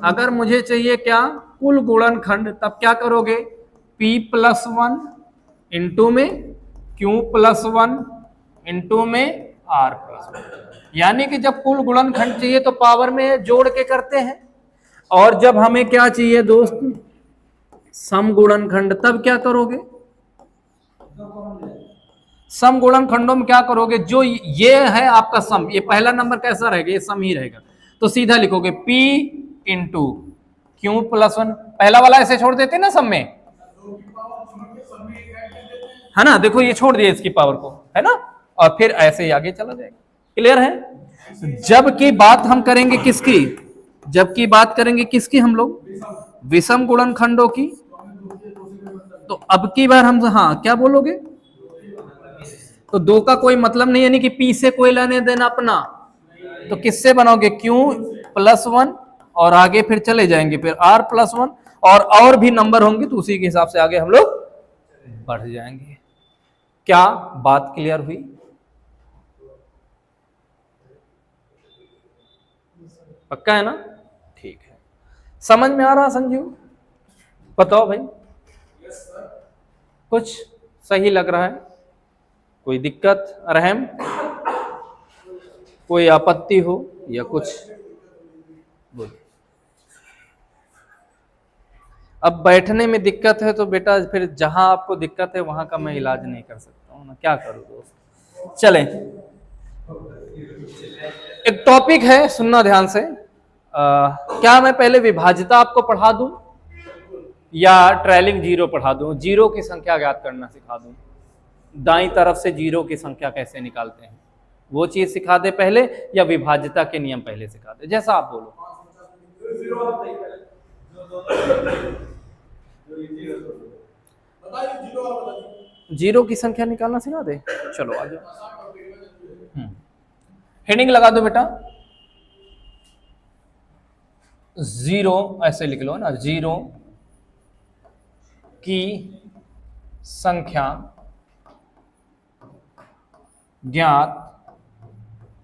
अगर मुझे चाहिए क्या? कुल गुणनखंड। तब क्या करोगे? p प्लस वन इंटू में q प्लस वन इंटू में r प्लस वन। यानी कि जब कुल गुणनखंड चाहिए तो पावर में जोड़ के करते हैं, और जब हमें क्या चाहिए दोस्त? सम गुणनखंड, तब क्या करोगे? सम गुणनखंडों में क्या करोगे? जो ये है आपका सम, ये पहला नंबर कैसा रहेगा? ये सम ही रहेगा। तो सीधा लिखोगे p into Q plus one. पहला वाला ऐसे छोड़ देते ना सम में, है ना? देखो ये छोड़ दिया इसकी पावर को, है ना? और फिर ऐसे ही आगे चला जाएगा। क्लियर है? जबकि बात हम करेंगे किसकी? जबकि बात करेंगे किसकी हम लोग? विषम गुणनखंडों की। तो अब की बार हम, हाँ क्या बोलोगे? तो दो का कोई मतलब नहीं, यानी कि पी से कोई लेने देना अपना। तो किससे बनाओगे? क्यू प्लस वन, और आगे फिर चले जाएंगे फिर आर प्लस वन, और भी नंबर होंगे तो उसी के हिसाब से आगे हम लोग बढ़ जाएंगे। क्या बात क्लियर हुई? पक्का है ना? ठीक है। समझ में आ रहा संजीव? बताओ भाई। कुछ सही लग रहा है? कोई दिक्कत, रहम, कोई आपत्ति हो या कुछ? बोल। अब बैठने में दिक्कत है तो बेटा फिर जहां आपको दिक्कत है वहां का मैं इलाज नहीं कर सकता हूं ना, क्या करूं दोस्त। चलें, एक टॉपिक है, सुनना ध्यान से। क्या मैं पहले विभाज्यता आपको पढ़ा दूं या ट्रेलिंग जीरो पढ़ा दूं? जीरो की संख्या ज्ञात करना सिखा दूं, दाईं तरफ से जीरो की संख्या कैसे निकालते हैं वो चीज सिखा दे पहले, या विभाज्यता के नियम पहले सिखा दे? जैसा आप बोलो। जीरो की संख्या निकालना सिखा दे? चलो आ जाओ। हेडिंग लगा दो बेटा, जीरो ऐसे लिख लो ना, जीरो की संख्या ज्ञात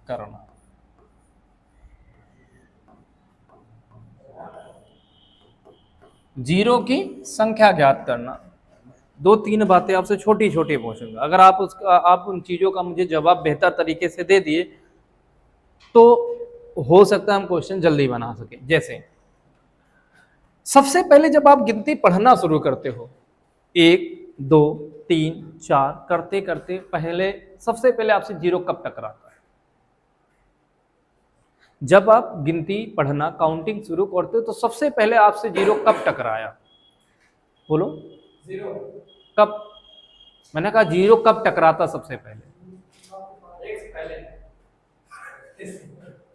करना। जीरो की संख्या ज्ञात करना। दो तीन बातें आपसे छोटी छोटी पूछूंगा, अगर आप उन चीजों का मुझे जवाब बेहतर तरीके से दे दिए तो हो सकता है हम क्वेश्चन जल्दी बना सके। जैसे सबसे पहले जब आप गिनती पढ़ना शुरू करते हो, 1 2 3 4 करते करते पहले सबसे पहले आपसे जीरो कब टकराता है? जब आप गिनती पढ़ना काउंटिंग शुरू करते हो तो सबसे पहले आपसे जीरो कब टकराया? बोलो। जीरो कब? मैंने कहा जीरो कब टकराता सबसे पहले?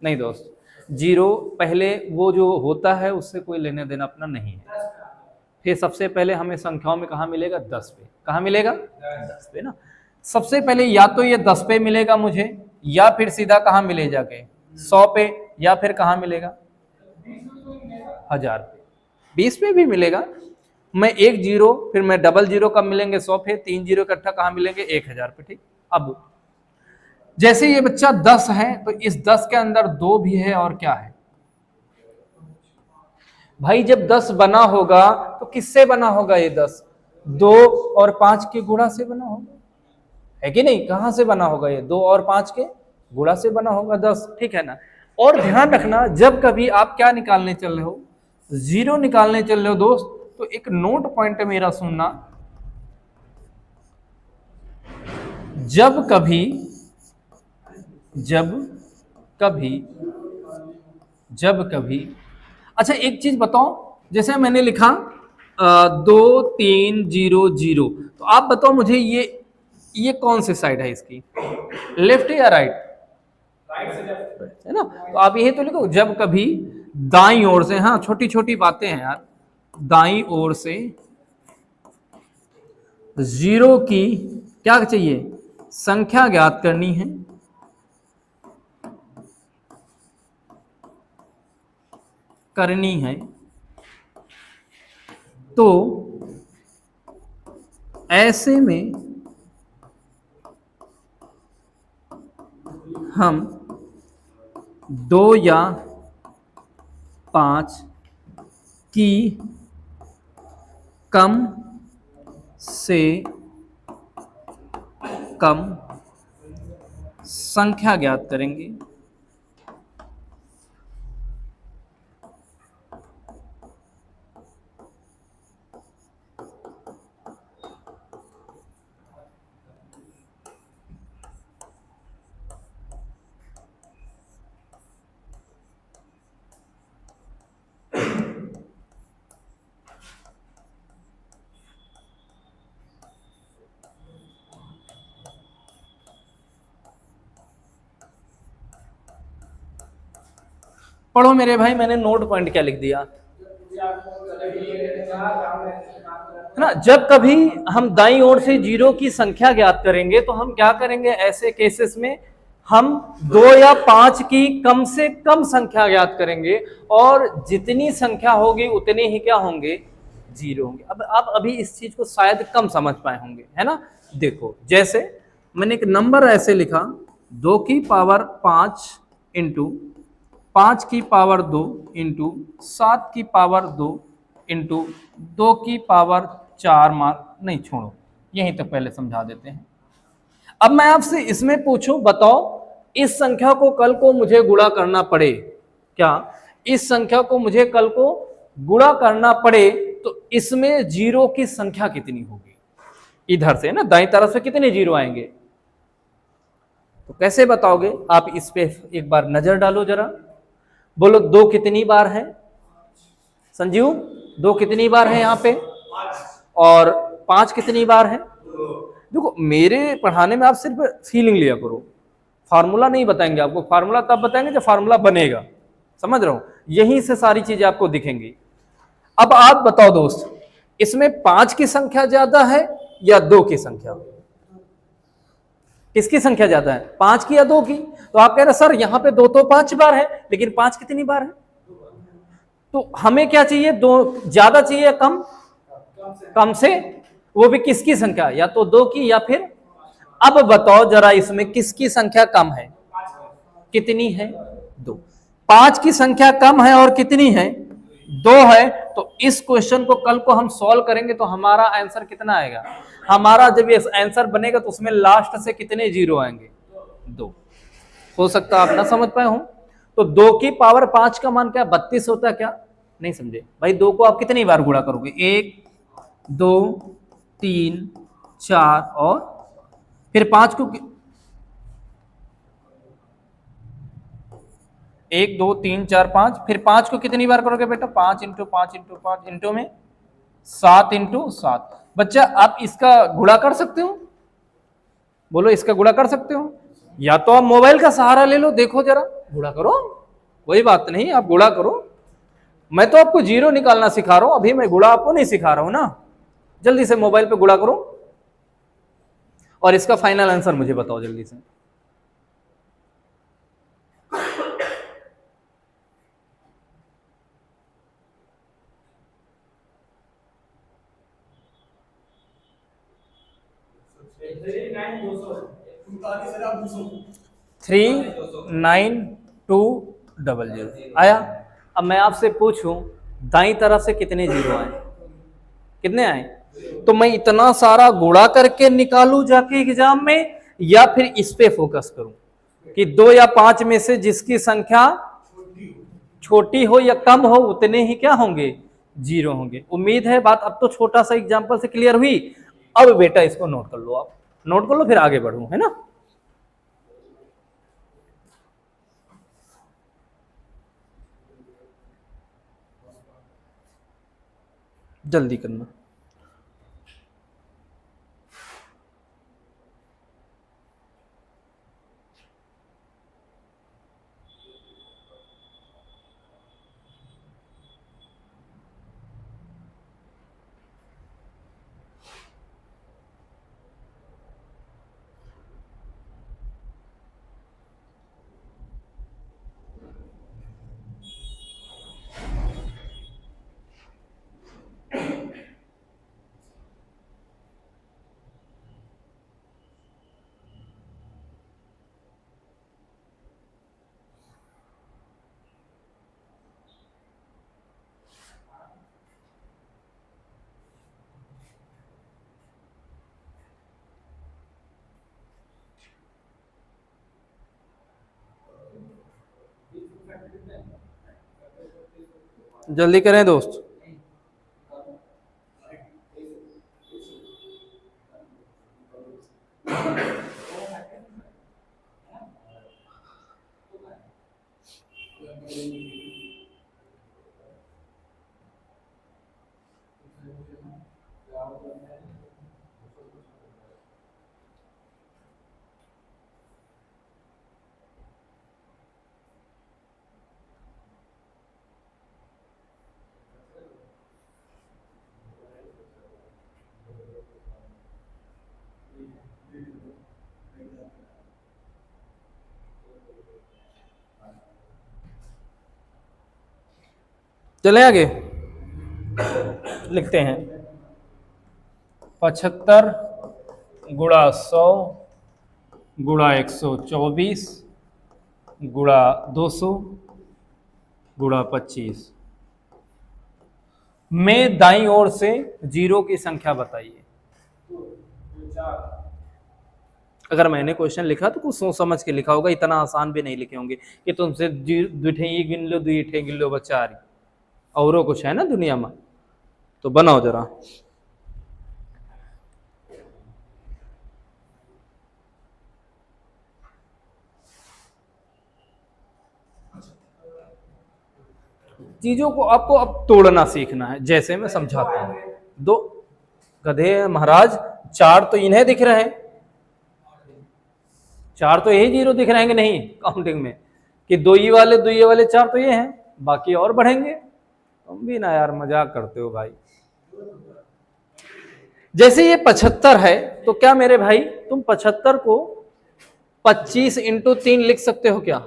नहीं दोस्त, जीरो पहले वो जो होता है उससे कोई लेने देना अपना नहीं है। फिर सबसे पहले हमें संख्याओं में कहाँ मिलेगा? 10 पे। कहाँ मिलेगा? 10 पे ना। सबसे पहले या तो ये 10 पे मिलेगा मुझे, या फिर सीधा कहाँ मिले जाके 100 पे, या फिर कहाँ मिलेगा? 1000 पे। 20 पे भी मिलेगा। मैं एक जीरो, फिर मैं डबल जीरो कब मिलेंगे? 100 पे। 3 जीरो इकट्ठा कहाँ मिलेंगे? 1000 पे। ठीक। अब जैसे ये बच्चा 10 है तो इस 10 के अंदर 2 भी है और क्या है भाई? जब 10 बना होगा तो किससे बना होगा ये 10? 2 और 5 के गुणा से बना होगा, है कि नहीं? कहां से बना होगा ये? 2 और 5 के गुणा से बना होगा 10। ठीक है ना? और ध्यान रखना, जब कभी आप क्या निकालने चल रहे हो? जीरो निकालने चल रहे हो दोस्त, तो एक नोट पॉइंट मेरा सुनना। जब कभी अच्छा एक चीज बताओ, जैसे मैंने लिखा 2 3 0 0, तो आप बताओ मुझे ये कौन सी साइड है इसकी? लेफ्ट या राइट? राइट से लेफ्ट है ना? तो आप यही तो लिखो, जब कभी दाईं ओर से, हाँ छोटी छोटी बातें हैं यार, दाईं ओर से जीरो की क्या चाहिए, संख्या ज्ञात करनी है। करनी है तो ऐसे में हम 2 या 5 की कम से कम संख्या ज्ञात करेंगे। पढ़ो मेरे भाई, मैंने नोट पॉइंट क्या लिख दिया है ना। जब कभी हम दाईं ओर से जीरो की संख्या ज्ञात करेंगे तो हम क्या करेंगे, ऐसे केसेस में हम 2 या 5 की कम से कम संख्या ज्ञात करेंगे, और जितनी संख्या होगी उतने ही क्या होंगे, जीरो होंगे। अब आप अभी इस चीज को शायद कम समझ पाए होंगे, है ना। देखो जैसे मैंने एक नंबर ऐसे लिखा, 2 की पावर 5 इंटू 5 की पावर 2 इंटू 7 की पावर 2 इंटू 2 की पावर 4, मार्क नहीं छोड़ो, यहीं तक पहले समझा देते हैं। अब मैं आपसे इसमें पूछूं, बताओ इस संख्या को कल को मुझे गुणा करना पड़े, क्या इस संख्या को मुझे कल को गुणा करना पड़े तो इसमें जीरो की संख्या कितनी होगी, इधर से ना दाईं तरफ से कितने जीरो आएंगे, तो कैसे बताओगे आप, इस पे एक बार नजर डालो जरा, बोलो 2 कितनी बार है संजीव, 2 कितनी बार है यहाँ पे, और 5 कितनी बार है। देखो मेरे पढ़ाने में आप सिर्फ फीलिंग लिया करो, फार्मूला नहीं बताएंगे आपको, फार्मूला तब बताएंगे जब फार्मूला बनेगा, समझ रहा हूं, यहीं से सारी चीजें आपको दिखेंगी। अब आप बताओ दोस्त, इसमें 5 की संख्या ज्यादा है या 2 की संख्या, किसकी संख्या ज्यादा है, 5 की या 2 की। तो आप कह रहे सर यहाँ पे 2 तो 5 बार है, लेकिन 5 कितनी बार है, तो हमें क्या चाहिए, 2 ज्यादा चाहिए या कम, कम से, वो भी किसकी संख्या, या तो 2 की या फिर। अब बताओ जरा इसमें किसकी संख्या कम है, कितनी है, 2। 5 की संख्या कम है और कितनी है, 2 है। तो इस क्वेश्चन को कल को हम सॉल्व करेंगे तो हमारा आंसर कितना आएगा, हमारा जब ये आंसर बनेगा तो उसमें लास्ट से कितने जीरो आएंगे, 2। हो सकता आप ना समझ पाए हो, तो 2 की पावर 5 का मान क्या 32 होता है, क्या नहीं समझे भाई। 2 को आप कितनी बार गुणा करोगे, 1 2 3 4 और फिर 5 को 1 2 3 4 5, फिर 5 को कितनी बार करोगे बेटा, 5 इंटू 5 इंटू 5 इंटू में 7 इंटू 7। बच्चा आप इसका गुणा कर सकते हो, बोलो इसका गुणा कर सकते हो, या तो आप मोबाइल का सहारा ले लो, देखो जरा गुणा करो, कोई बात नहीं आप गुणा करो। मैं तो आपको जीरो निकालना सिखा रहा हूं, अभी मैं गुणा आपको नहीं सिखा रहा हूं ना। जल्दी से मोबाइल पे गुणा करो और इसका फाइनल आंसर मुझे बताओ जल्दी से। थ्री 9,200 आया। अब मैं आपसे पूछूं दाईं तरफ से कितने जीरो आए, कितने आए, तो मैं इतना सारा गुणा करके निकालू जाके एग्जाम में, या फिर इस पे फोकस करूं कि 2 या 5 में से जिसकी संख्या छोटी हो या कम हो उतने ही क्या होंगे, जीरो होंगे। उम्मीद है बात अब तो छोटा सा एग्जांपल से क्लियर हुई। अब बेटा इसको नोट कर लो, आप नोट कर लो फिर आगे बढ़ू, है ना। जल्दी करना। जल्दी करें दोस्त। चले आगे, लिखते हैं 75 गुणा 100 गुणा 124 गुणा 200 गुणा 25 में दाईं ओर से जीरो की संख्या बताइए। अगर मैंने क्वेश्चन लिखा तो कुछ सोच समझ के लिखा होगा, इतना आसान भी नहीं लिखे होंगे कि तुमसे दुठे गिन लो, दुठे गिन लो बच्चा, और कुछ है ना दुनिया में, तो बनाओ जरा। चीजों को आपको अब तोड़ना सीखना है, जैसे मैं समझाता हूं। दो गधे महाराज, चार तो इन्हें दिख रहे हैं, चार तो यही जीरो दिख रहे हैं कि नहीं काउंटिंग में, कि दो ही वाले चार तो ये हैं, बाकी और बढ़ेंगे। तुम भी ना यार मजाक करते हो भाई। जैसे ये 75 है तो क्या मेरे भाई तुम 75 को 25 इंटू 3 लिख सकते हो क्या?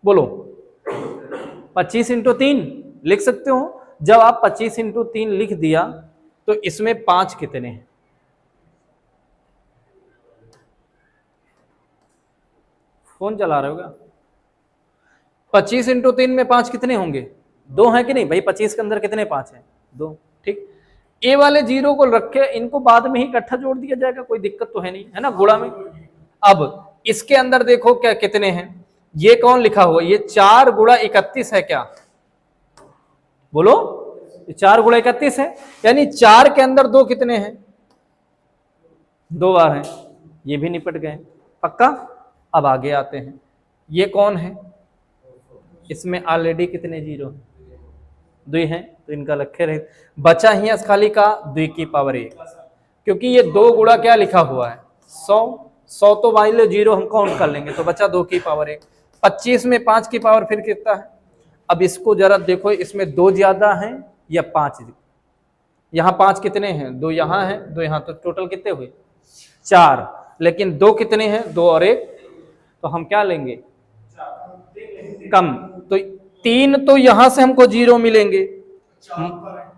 बोलो, 25 इंटू 3 लिख सकते हो? जब आप 25 इंटू 3 लिख दिया तो इसमें 5 कितने हैं? फोन चला रहे हो क्या? 25 इंटू 3 में 5 कितने होंगे? 2 है कि नहीं भाई? 25 के अंदर कितने 5 हैं? 2। ठीक, ए वाले जीरो को रख के इनको बाद में ही इकट्ठा जोड़ दिया जाएगा, कोई दिक्कत तो है नहीं, है ना, गुणा में। अब इसके अंदर देखो क्या कितने हैं, ये कौन लिखा हुआ, ये 4 गुणा 31 है क्या? बोलो, 4 गुणा 31 है, यानी 4 के अंदर 2 कितने हैं? 2 बार हैं, ये भी निपट गए, पक्का। अब आगे आते हैं, ये कौन है? इसमें ऑलरेडी कितने जीरो? 2 हैं, तो इनका लक्ष्य रहे। बचा ही खाली का 2 की पावर 1, क्योंकि ये 2 गुणा क्या लिखा हुआ है? 100 तो वाले जीरो हम काउंट कर लेंगे, तो बचा 2 की पावर 1। 25 में 5 की पावर फिर कितना है? अब इसको जरा देखो, इसमें 2 ज्यादा हैं या 5? यहाँ 5 कितने हैं? 2 यहाँ है, 2 यहाँ, तो टोटल कितने हुए? 4। लेकिन 2 कितने हैं? 2 और 1, तो हम क्या लेंगे? कम। तो 3 तो यहां से हमको जीरो मिलेंगे,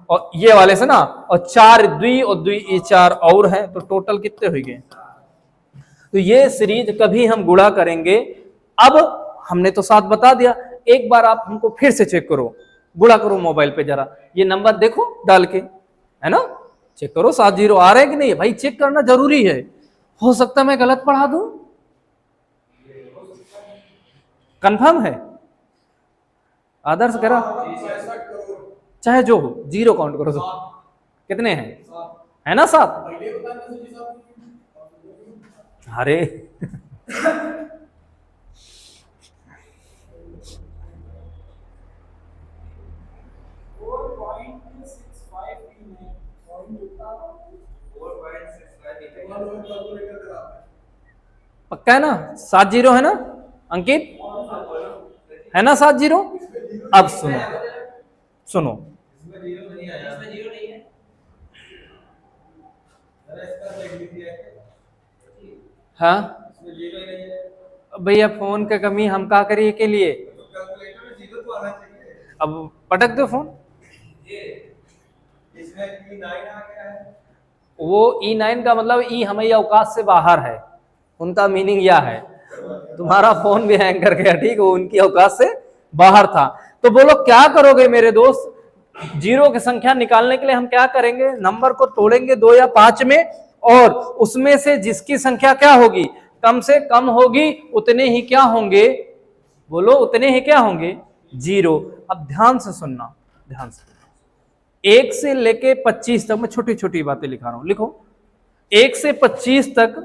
और ये वाले से ना, और 4 द्वि और द्वि ये 4 और है, तो टोटल कितने हो गए? तो ये सीरीज कभी हम गुणा करेंगे। अब हमने तो 7 बता दिया, एक बार आप हमको फिर से चेक करो, गुणा करो मोबाइल पे, जरा ये नंबर देखो डाल के, है ना, चेक करो 7 जीरो आ रहे हैं कि नहीं। भाई चेक करना जरूरी है, हो सकता है मैं गलत पढ़ा दूं। कंफर्म है? आदर्श करा, चाहे जो हो, जीरो काउंट करो। तो कितने हैं? है ना 7? अरे पक्का है ना? 7 जीरो है ना अंकित? है ना 7 जीरो? अब सुनो सुनो, हाँ भैया फोन का कमी हम क्या करिए के लिए? अब पटक दो फोन। वो E9 का मतलब ई हमें अवकाश से बाहर है, उनका मीनिंग यह है। तुम्हारा फोन भी हैंग कर गया, ठीक है, वो उनकी अवकाश से बाहर था। तो बोलो क्या करोगे मेरे दोस्त? जीरो की संख्या निकालने के लिए हम क्या करेंगे? नंबर को तोड़ेंगे 2 या 5 में, और उसमें से जिसकी संख्या क्या होगी, कम से कम होगी, उतने ही क्या होंगे? बोलो, उतने ही क्या होंगे? जीरो। अब ध्यान से सुनना, ध्यान से, 1 से लेके 25 तक, मैं छोटी छोटी बातें लिखा रहा हूं, लिखो 1 से 25 तक,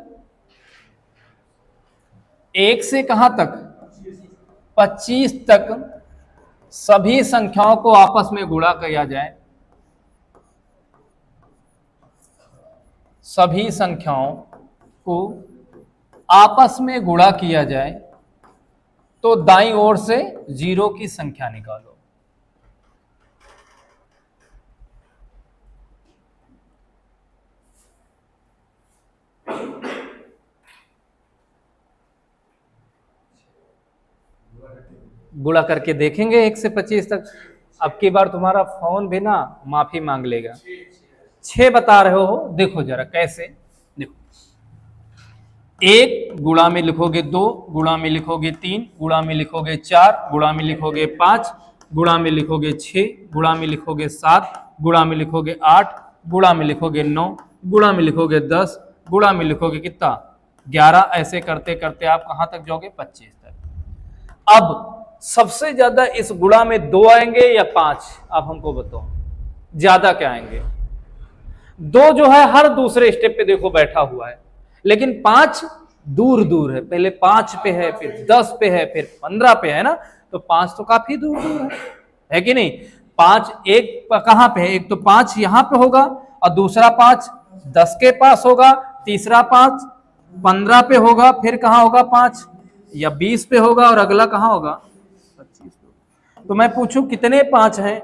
1 से कहां तक, 25 तक सभी संख्याओं को आपस में गुणा किया जाए, सभी संख्याओं को आपस में गुणा किया जाए तो दाईं ओर से जीरो की संख्या निकालो। गुणा करके देखेंगे 1 से 25 तक। अब की बार तुम्हारा फोन भी ना माफी मांग लेगा। 6 बता रहे हो, देखो जरा कैसे, देखो 1 गुणा में लिखोगे 2, गुणा में लिखोगे 3, गुणा में लिखोगे 4, गुणा में लिखोगे 5, गुणा में लिखोगे 6, गुणा में लिखोगे 7, गुणा में लिखोगे 8, गुणा में लिखोगे 9, गुणा में लिखोगे 10, गुणा में लिखोगे कितना 11। ऐसे करते करते आप कहां तक जाओगे 25 तक। अब सबसे ज्यादा इस गुणा में 2 आएंगे या 5, आप हमको बताओ ज्यादा क्या आएंगे। 2 जो है हर दूसरे स्टेप पे देखो बैठा हुआ है, लेकिन 5 दूर दूर है, पहले 5 पे है, फिर 10 पे है, फिर 15 पे है ना, तो 5 तो काफी दूर दूर है कि नहीं। 5 एक कहां पे है, एक तो 5 यहां पे होगा और दूसरा 5 10 के पास होगा, तीसरा 5 15 पे होगा, फिर कहां होगा 5 या 20 पे होगा और अगला कहां होगा 25। तो मैं पूछूं कितने 5 हैं,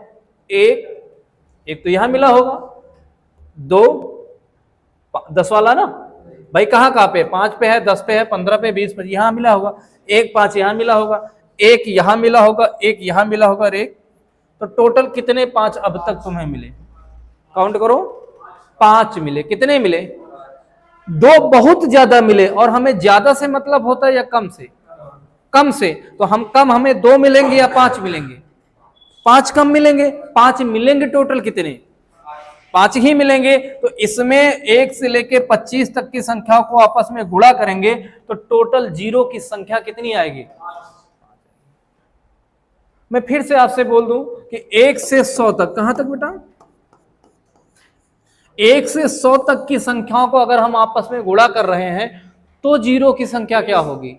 एक तो यहां मिला होगा, 2 10 वाला ना भाई, कहां पे 5 पे है, 10 पे है, 15 पे, 20 पे, यहां मिला होगा। एक 5 यहां मिला होगा, एक यहां मिला होगा, एक यहां मिला होगा और एक, तो टोटल कितने 5 अब तक तुम्हें मिले, काउंट करो। 5 मिले। कितने मिले, 2 बहुत ज्यादा मिले। और हमें ज्यादा से मतलब होता है या कम से, कम से, तो हम कम हमें 2 मिलेंगे या 5 मिलेंगे, 5 कम मिलेंगे, 5 मिलेंगे। टोटल कितने 5 ही मिलेंगे। तो इसमें 1 से लेके 25 तक की संख्याओं को आपस में गुणा करेंगे तो टोटल जीरो की संख्या कितनी आएगी। मैं फिर से आपसे बोल दूं कि 1 से 100 तक, कहां तक बेटा, 1 से 100 तक की संख्याओं को अगर हम आपस में गुणा कर रहे हैं तो जीरो की संख्या क्या होगी।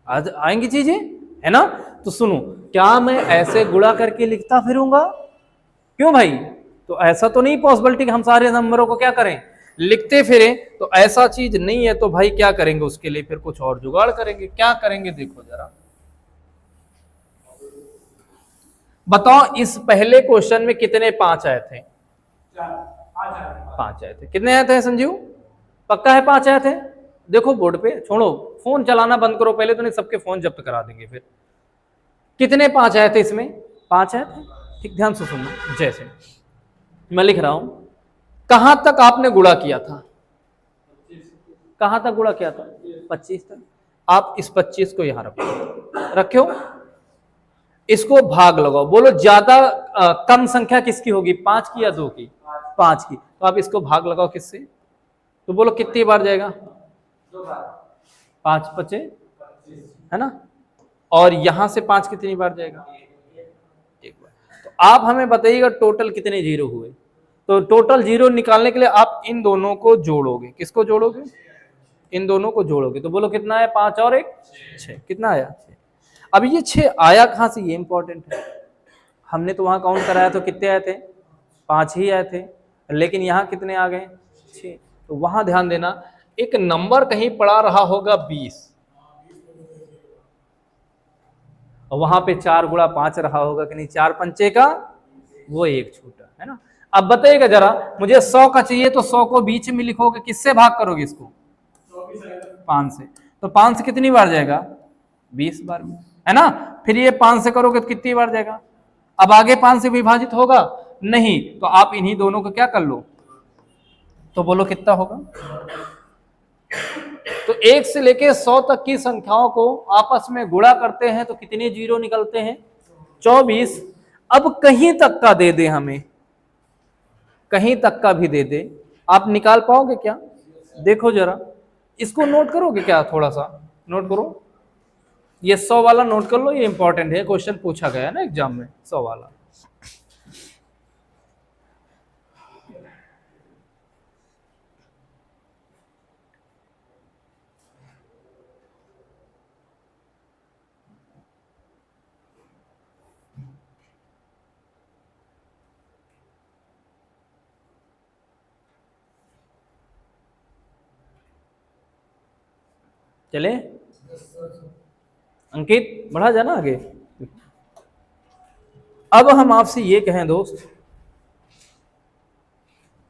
आज आएंगी चीजें, है ना। तो सुनो, क्या मैं ऐसे गुणा करके लिखता फिरूंगा, क्यों भाई, तो ऐसा तो नहीं पॉसिबिलिटी कि हम सारे नंबरों को क्या करें लिखते फिरे, तो ऐसा चीज नहीं है। तो भाई क्या करेंगे उसके लिए, फिर कुछ और जुगाड़ करेंगे। क्या करेंगे देखो जरा, बताओ इस पहले क्वेश्चन में कितने 5 आए थे, 5 आए थे। कितने आए थे संजीव, पक्का है 5 आए थे। देखो बोर्ड पे, छोड़ो फोन चलाना बंद करो पहले, तो नहीं सबके फोन जब्त करा देंगे फिर। कितने 5 आए थे इसमें, 5 आए थे। ठीक, ध्यान से सुनना, जैसे मैं लिख रहा हूं, कहां तक आपने गुणा किया था, कहां तक गुणा किया था 25 तक। आप इस 25 को यहां रखो, इसको भाग लगाओ, बोलो ज्यादा कम संख्या किसकी होगी, 5 की या 2 की, 5 की। तो आप इसको भाग लगाओ किससे, तो बोलो कितनी बार जाएगा, 5 5 है ना। और यहां से 5 कितनी बार जाएगा, 1 बार। तो आप हमें बताइएगा टोटल कितने जीरो हुए। तो टोटल जीरो निकालने के लिए आप इन दोनों को जोड़ोगे, किसको जोड़ोगे, इन दोनों को जोड़ोगे। तो बोलो कितना है, 5 और 1 6, कितना आया 6। अब ये 6 आया कहां से, ये इंपॉर्टेंट है। हमने तो वहां काउंट कराया तो कितने आए थे, 5 ही आए थे, लेकिन यहां कितने आ गए 6। तो वहां ध्यान देना, एक नंबर कहीं पड़ा रहा होगा 20, और वहां पे 4 गुणा 5 रहा होगा कि नहीं, 4 पंचे का वो 1 छूटा, है ना। अब बताइएगा जरा, मुझे 100 का चाहिए, तो 100 को बीच में लिखोगे, किससे भाग करोगे इसको, 5 से। तो 5 से कितनी बार जाएगा, 20 बार में, है ना। फिर ये 5 से करोगे तो कितनी बार जाएगा, अब आगे 5 से विभाजित होगा नहीं, तो आप इन्हीं दोनों को क्या कर लो, तो बोलो कितना होगा। तो 1 से लेके 100 तक की संख्याओं को आपस में गुणा करते हैं तो कितने जीरो निकलते हैं, 24। अब कहीं तक का दे दे हमें, कहीं तक का भी दे दे, आप निकाल पाओगे क्या, देखो जरा। इसको नोट करोगे क्या? थोड़ा सा नोट करो, ये 100 वाला नोट कर लो, ये इंपॉर्टेंट है, क्वेश्चन पूछा गया है ना एग्जाम में 100 वाला। चले अंकित, बढ़ा जाना आगे। अब हम आपसे ये कहें दोस्त,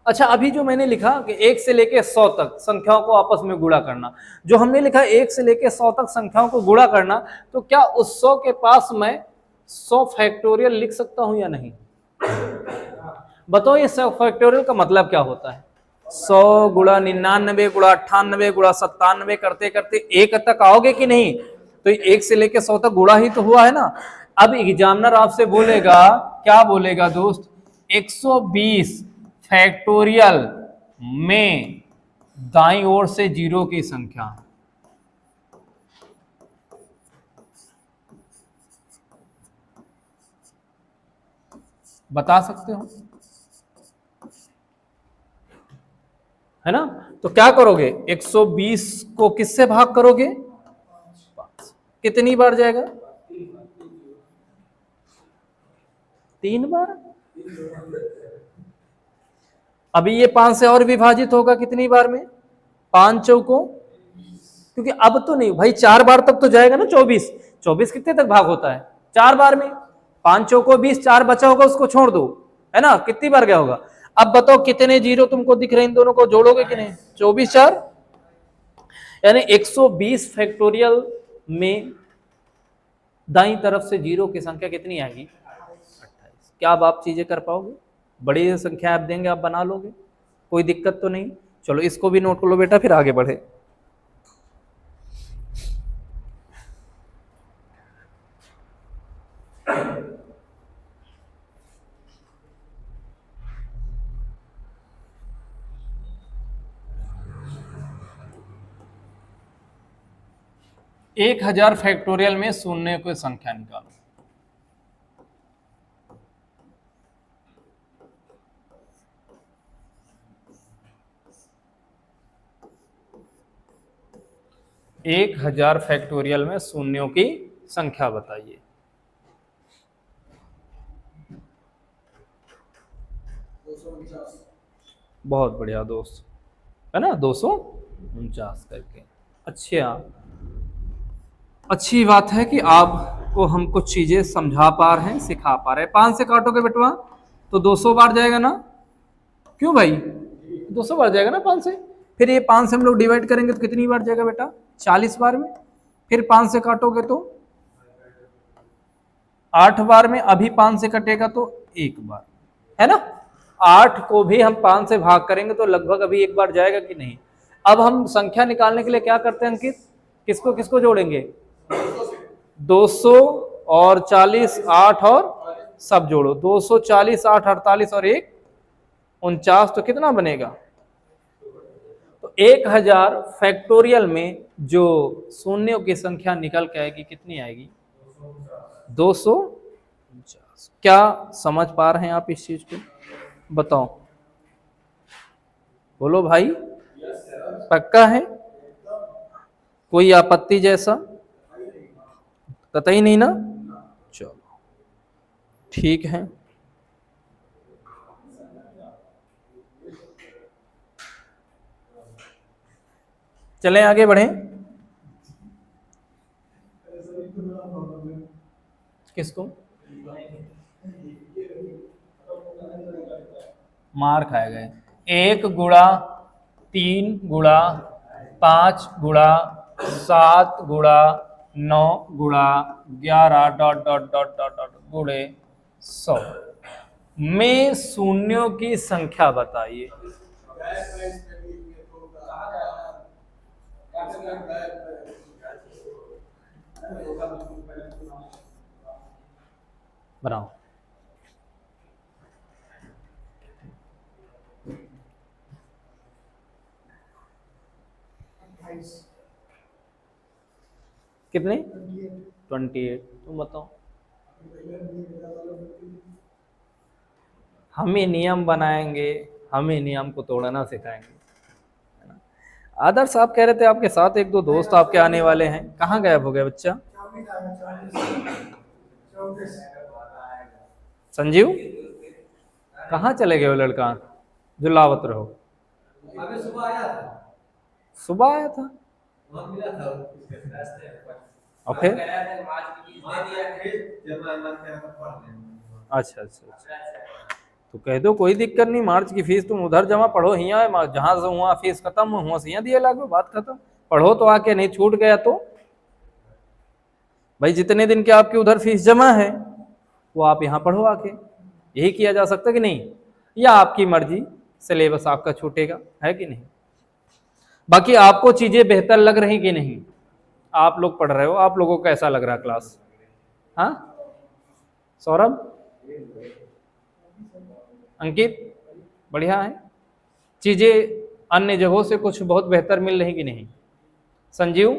अच्छा अभी जो मैंने लिखा कि 1 से लेके 100 तक संख्याओं को आपस में गुणा करना, जो हमने लिखा 1 से लेके 100 तक संख्याओं को गुणा करना, तो क्या उस 100 के पास मैं 100 फैक्टोरियल लिख सकता हूं या नहीं? बताओ ये 100 फैक्टोरियल का मतलब क्या होता है? 100 गुणा 99 गुणा 98 गुणा 97 करते करते 1 तक आओगे कि नहीं? तो 1 से लेके 100 तक गुणा ही तो हुआ है ना। अब एग्जामिनर आपसे बोलेगा, क्या बोलेगा दोस्त? 120 फैक्टोरियल में दाईं ओर से जीरो की संख्या, बता सकते हो, है ना? तो क्या करोगे? 120 को किससे भाग करोगे? कितनी बार जाएगा? 3 बार। अभी ये 5 से और विभाजित होगा कितनी बार में? 5 चौको, क्योंकि अब तो नहीं भाई, 4 बार तक तो जाएगा ना। 24 24 कितने तक भाग होता है? 4 बार में। 5 चौको 20, 4 बचा होगा उसको छोड़ दो, है ना? कितनी बार गया होगा? अब बताओ कितने जीरो तुमको दिख रहे हैं, इन दोनों को जोड़ोगे कि नहीं? 24 4, यानी 120 फैक्टोरियल में दाईं तरफ से जीरो की संख्या कितनी आएगी? 28। क्या अब आप चीजें कर पाओगे? बड़ी संख्या आप देंगे, आप बना लोगे, कोई दिक्कत तो नहीं? चलो इसको भी नोट कर लो बेटा, फिर आगे बढ़े। एक 1000 फैक्टोरियल में शून्य की संख्या निकालो। एक 1000 फैक्टोरियल में शून्यों की संख्या बताइए। बहुत बढ़िया दोस्त, है ना? 249 करके। अच्छा, अच्छी बात है कि आपको हम कुछ चीजें समझा पा रहे हैं, सिखा पा रहे हैं। 5 से काटोगे बेटवा तो 200 बार जाएगा ना? क्यों भाई? 200 बार जाएगा ना 5 से। फिर ये 5 से हम लोग डिवाइड करेंगे तो कितनी बार जाएगा बेटा? 40 बार में। फिर 5 से काटोगे तो 8 बार में। अभी 5 से कटेगा तो 1 बार, है ना? 8 को भी हम 5 से भाग करेंगे तो लगभग अभी 1 बार जाएगा कि नहीं? अब हम संख्या निकालने के लिए क्या करते हैं अंकित? किसको किसको जोड़ेंगे? 200 और 40, 8 और सब जोड़ो। 240, 8, 48 और 1 49, तो कितना बनेगा? तो 1000 फैक्टोरियल में जो शून्यों की संख्या निकल के आएगी कितनी आएगी? 249। क्या समझ पा रहे हैं आप इस चीज को? बताओ, बोलो भाई, पक्का है? कोई आपत्ति जैसा? कतई नहीं ना? चलो ठीक है। चलें आगे बढ़ें। किसको? मार खाए गए। 1 गुणा 3 गुणा 5 गुणा 7 गुणा 9 गुणा 11 dot dot dot dot dot गुणे 100 में शून्यों की संख्या बताइए। बनाओ। कितने? 28। तुम बताओ। हम ही नियम बनाएंगे, हम ही नियम को तोड़ना सिखाएंगे। आदर्श आप कह रहे थे आपके साथ एक दो दोस्त आपके आने वाले हैं, कहाँ गायब हो गया बच्चा? संजीव कहाँ चले गए वो लड़का जो लावत रहो? अभी सुबह आया था। सुबह आया था? मिला था और फिर? अच्छा अच्छा अच्छा, तो कह दो कोई दिक्कत नहीं, मार्च की फीस तुम उधर जमा पढ़ो, यहाँ जहां से वहाँ फीस खत्म हुआ से यहाँ दिए लागो, बात खत्म। पढ़ो तो आके, नहीं छूट गया तो भाई जितने दिन के आपकी उधर फीस जमा है वो आप यहाँ पढ़ो आके, यही किया जा सकता कि नहीं? या आपकी मर्जी, सिलेबस आपका छूटेगा, है कि नहीं? बाकी आपको चीजें बेहतर लग रही कि नहीं? आप लोग पढ़ रहे हो, आप लोगों को कैसा लग रहा क्लास? हाँ सौरभ, अंकित, बढ़िया है? चीजें अन्य जगहों से कुछ बहुत बेहतर मिल रही कि नहीं? संजीव,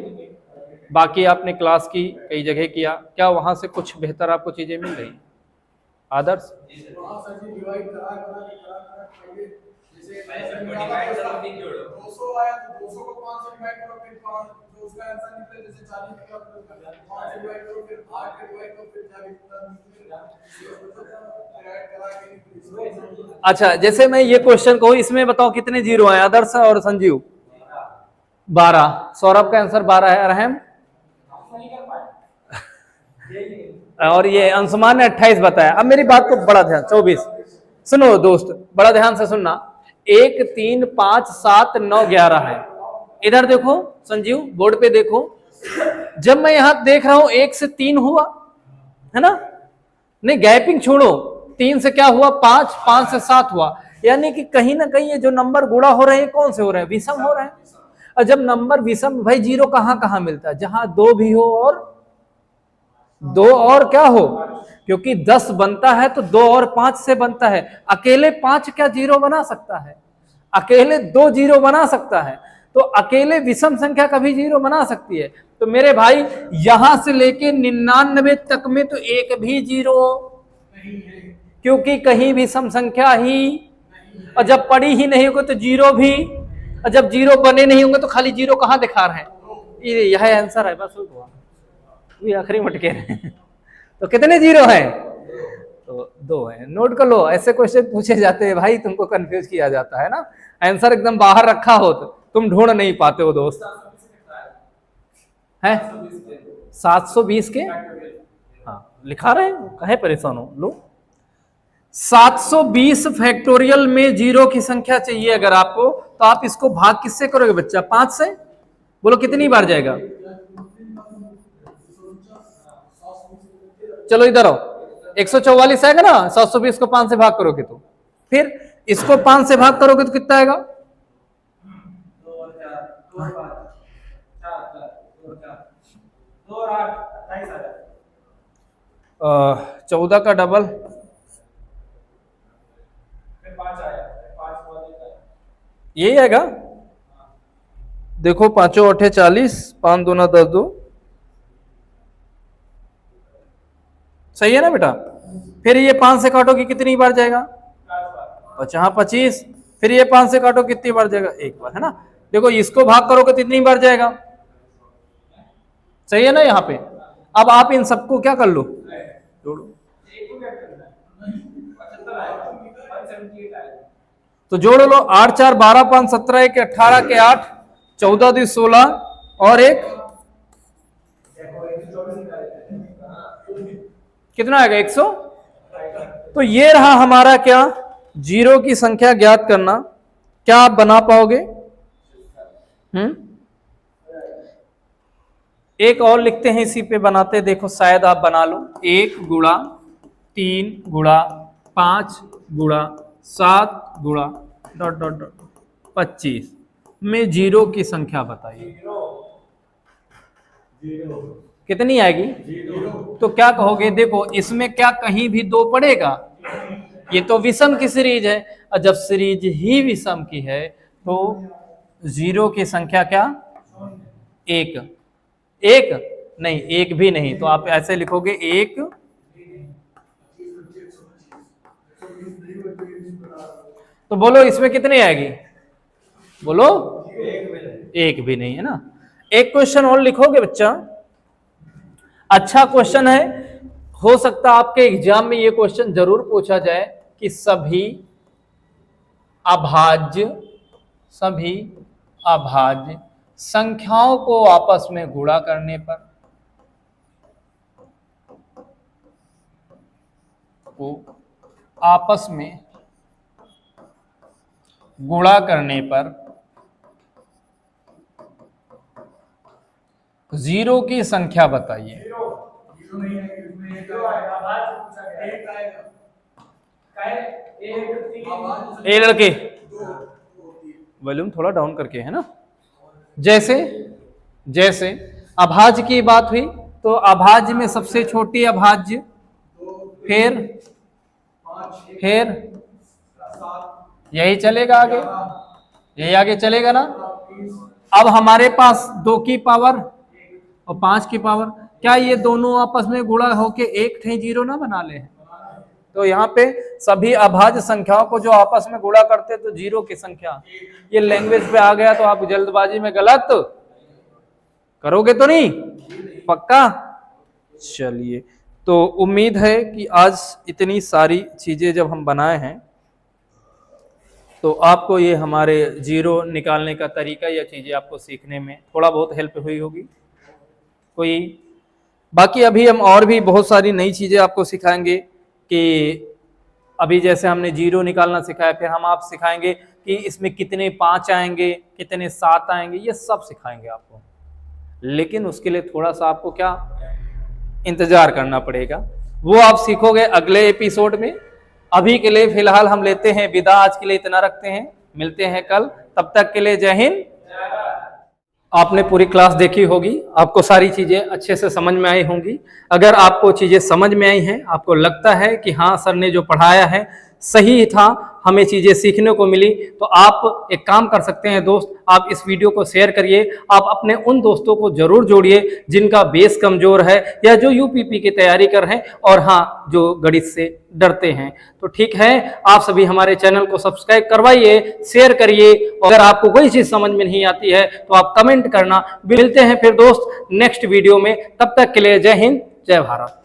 बाकी आपने क्लास की कई जगह किया, क्या वहां से कुछ बेहतर आपको चीजें मिल रही? आदर्श अच्छा, जैसे मैं ये क्वेश्चन कहूँ, इसमें बताओ कितने जीरो हैं आदर्श और संजीव? 12। सौरभ का आंसर 12 है। अरहम और ये अंशुमान ने 28 बताया। अब मेरी बात को बड़ा ध्यान, 24 सुनो दोस्त, बड़ा ध्यान से सुनना। 1 3 5 7 9 11 है। इधर देखो संजीव, बोर्ड पे देखो, जब मैं यहां देख रहा हूं 1 से 3 हुआ है ना, नहीं गैपिंग छोड़ो, 3 से क्या हुआ 5, 5 से 7 हुआ, यानी कि कहीं ना कहीं ये जो नंबर गुणा हो रहे हैं कौन से हो रहे हैं? विषम हो रहे हैं। और जब नंबर विषम, भाई जीरो कहां कहां मिलता है? जहां 2 भी हो और 2 और क्या हो, क्योंकि 10 बनता है तो 2 और 5 से बनता है। अकेले 5 क्या जीरो बना सकता है? अकेले 2 जीरो बना सकता है। तो अकेले विषम संख्या कभी जीरो बना सकती है? तो मेरे भाई यहां से लेके 99 तक में तो एक भी जीरो नहीं है, क्योंकि कहीं विषम संख्या ही, और जब पड़ी ही नहीं होगी तो जीरो भी, और जब जीरो बने नहीं होंगे तो खाली जीरो कहां दिखा रहे हैं? यह आंसर है, बस हुआ, ये आखिरी मटके हैं। तो कितने जीरो हैं? तो 2 हैं। नोट कर लो, ऐसे क्वेश्चन पूछे जाते हैं भाई, तुमको कंफ्यूज किया जाता है ना, आंसर एकदम बाहर रखा हो तो तुम ढूंढ नहीं पाते हो दोस्त। है 720 के, हाँ लिखा रहे हैं, कहे परेशान हो लो। 720 फैक्टोरियल में जीरो की संख्या चाहिए अगर आपको, तो आप इसको भाग किससे करोगे बच्चा? 5 से। बोलो कितनी बार जाएगा? चलो इधर आओ, 144 आएगा ना, 720 को 5 से भाग करोगे तो, फिर इसको 5 से भाग करोगे तो कितना आएगा? 14 का डबल, यही आएगा। देखो 5 8 40, 5 2 10 2, सही है ना बेटा? फिर ये 5 से काटोगे कितनी बार जाएगा? 25। फिर ये 5 से काटो कितनी बार जाएगा? 1 बार, है ना? देखो इसको भाग करोगे तो कितनी बार जाएगा? सही है ना? यहाँ पे अब आप इन सबको क्या कर लो, जोड़ो। तो जोड़ लो, 8 4 12 5 17 1 18 के 8, 14 2 16 और एक कितना आएगा? 100। तो ये रहा हमारा क्या, जीरो की संख्या ज्ञात करना। क्या आप बना पाओगे? एक और लिखते हैं इसी पे, बनाते देखो शायद आप बना लो। 1 गुणा 3 गुणा 5 गुणा 7 गुणा डॉट डॉट डॉट 25 में जीरो की संख्या बताइए, कितनी आएगी? तो क्या कहोगे? देखो इसमें क्या कहीं भी 2 पड़ेगा? ये तो विषम की सीरीज है, और जब सीरीज ही विषम की है तो जीरो की संख्या क्या एक, एक नहीं, एक भी नहीं, तो आप ऐसे लिखोगे एक, तो बोलो इसमें कितनी आएगी, बोलो एक भी नहीं है ना। एक क्वेश्चन और लिखोगे बच्चा, अच्छा क्वेश्चन है, हो सकता है आपके एग्जाम में ये क्वेश्चन जरूर पूछा जाए कि सभी अभाज्य संख्याओं को आपस में गुणा करने पर, गुणा करने पर जीरो की संख्या बताइए। ए लड़के वॉल्यूम थोड़ा डाउन करके है ना। जैसे अभाज्य की बात हुई तो अभाज्य में सबसे छोटी अभाज्य, फिर यही चलेगा आगे, यही आगे चलेगा ना। अब हमारे पास 2 की पावर और 5 की पावर, क्या ये दोनों आपस में गुणा होके एक ठे जीरो ना बना ले? तो यहाँ पे सभी अभाज्य संख्याओं को जो आपस में गुणा करते तो जीरो की संख्या, ये लैंग्वेज पे आ गया तो आप जल्दबाजी में गलत करोगे तो नहीं, पक्का। चलिए, तो उम्मीद है कि आज इतनी सारी चीजें जब हम बनाए हैं तो आपको ये हमारे जीरो निकालने का तरीका या चीजें आपको सीखने में थोड़ा बहुत हेल्प हुई होगी कोई। बाकी अभी हम और भी बहुत सारी नई चीजें आपको सिखाएंगे कि अभी जैसे हमने जीरो निकालना सिखाया, फिर हम आप सिखाएंगे कि इसमें कितने 5 आएंगे, कितने 7 आएंगे, ये सब सिखाएंगे आपको। लेकिन उसके लिए थोड़ा सा आपको क्या इंतजार करना पड़ेगा, वो आप सीखोगे अगले एपिसोड में। अभी के लिए फिलहाल हम लेते हैं विदा, आज के लिए इतना रखते हैं, मिलते हैं कल, तब तक के लिए जय हिंद। आपने पूरी क्लास देखी होगी, आपको सारी चीजें अच्छे से समझ में आई होंगी। अगर आपको चीजें समझ में आई हैं, आपको लगता है कि हाँ सर ने जो पढ़ाया है सही था, हमें चीजें सीखने को मिली, तो आप एक काम कर सकते हैं दोस्त, आप इस वीडियो को शेयर करिए, आप अपने उन दोस्तों को जरूर जोड़िए जिनका बेस कमजोर है या जो यूपीपी की तैयारी कर रहे हैं और हाँ जो गणित से डरते हैं। तो ठीक है, आप सभी हमारे चैनल को सब्सक्राइब करवाइए, शेयर करिए। अगर आपको कोई चीज समझ में नहीं आती है तो आप कमेंट करना। मिलते हैं फिर दोस्त नेक्स्ट वीडियो में, तब तक के लिए जय हिंद, जय भारत।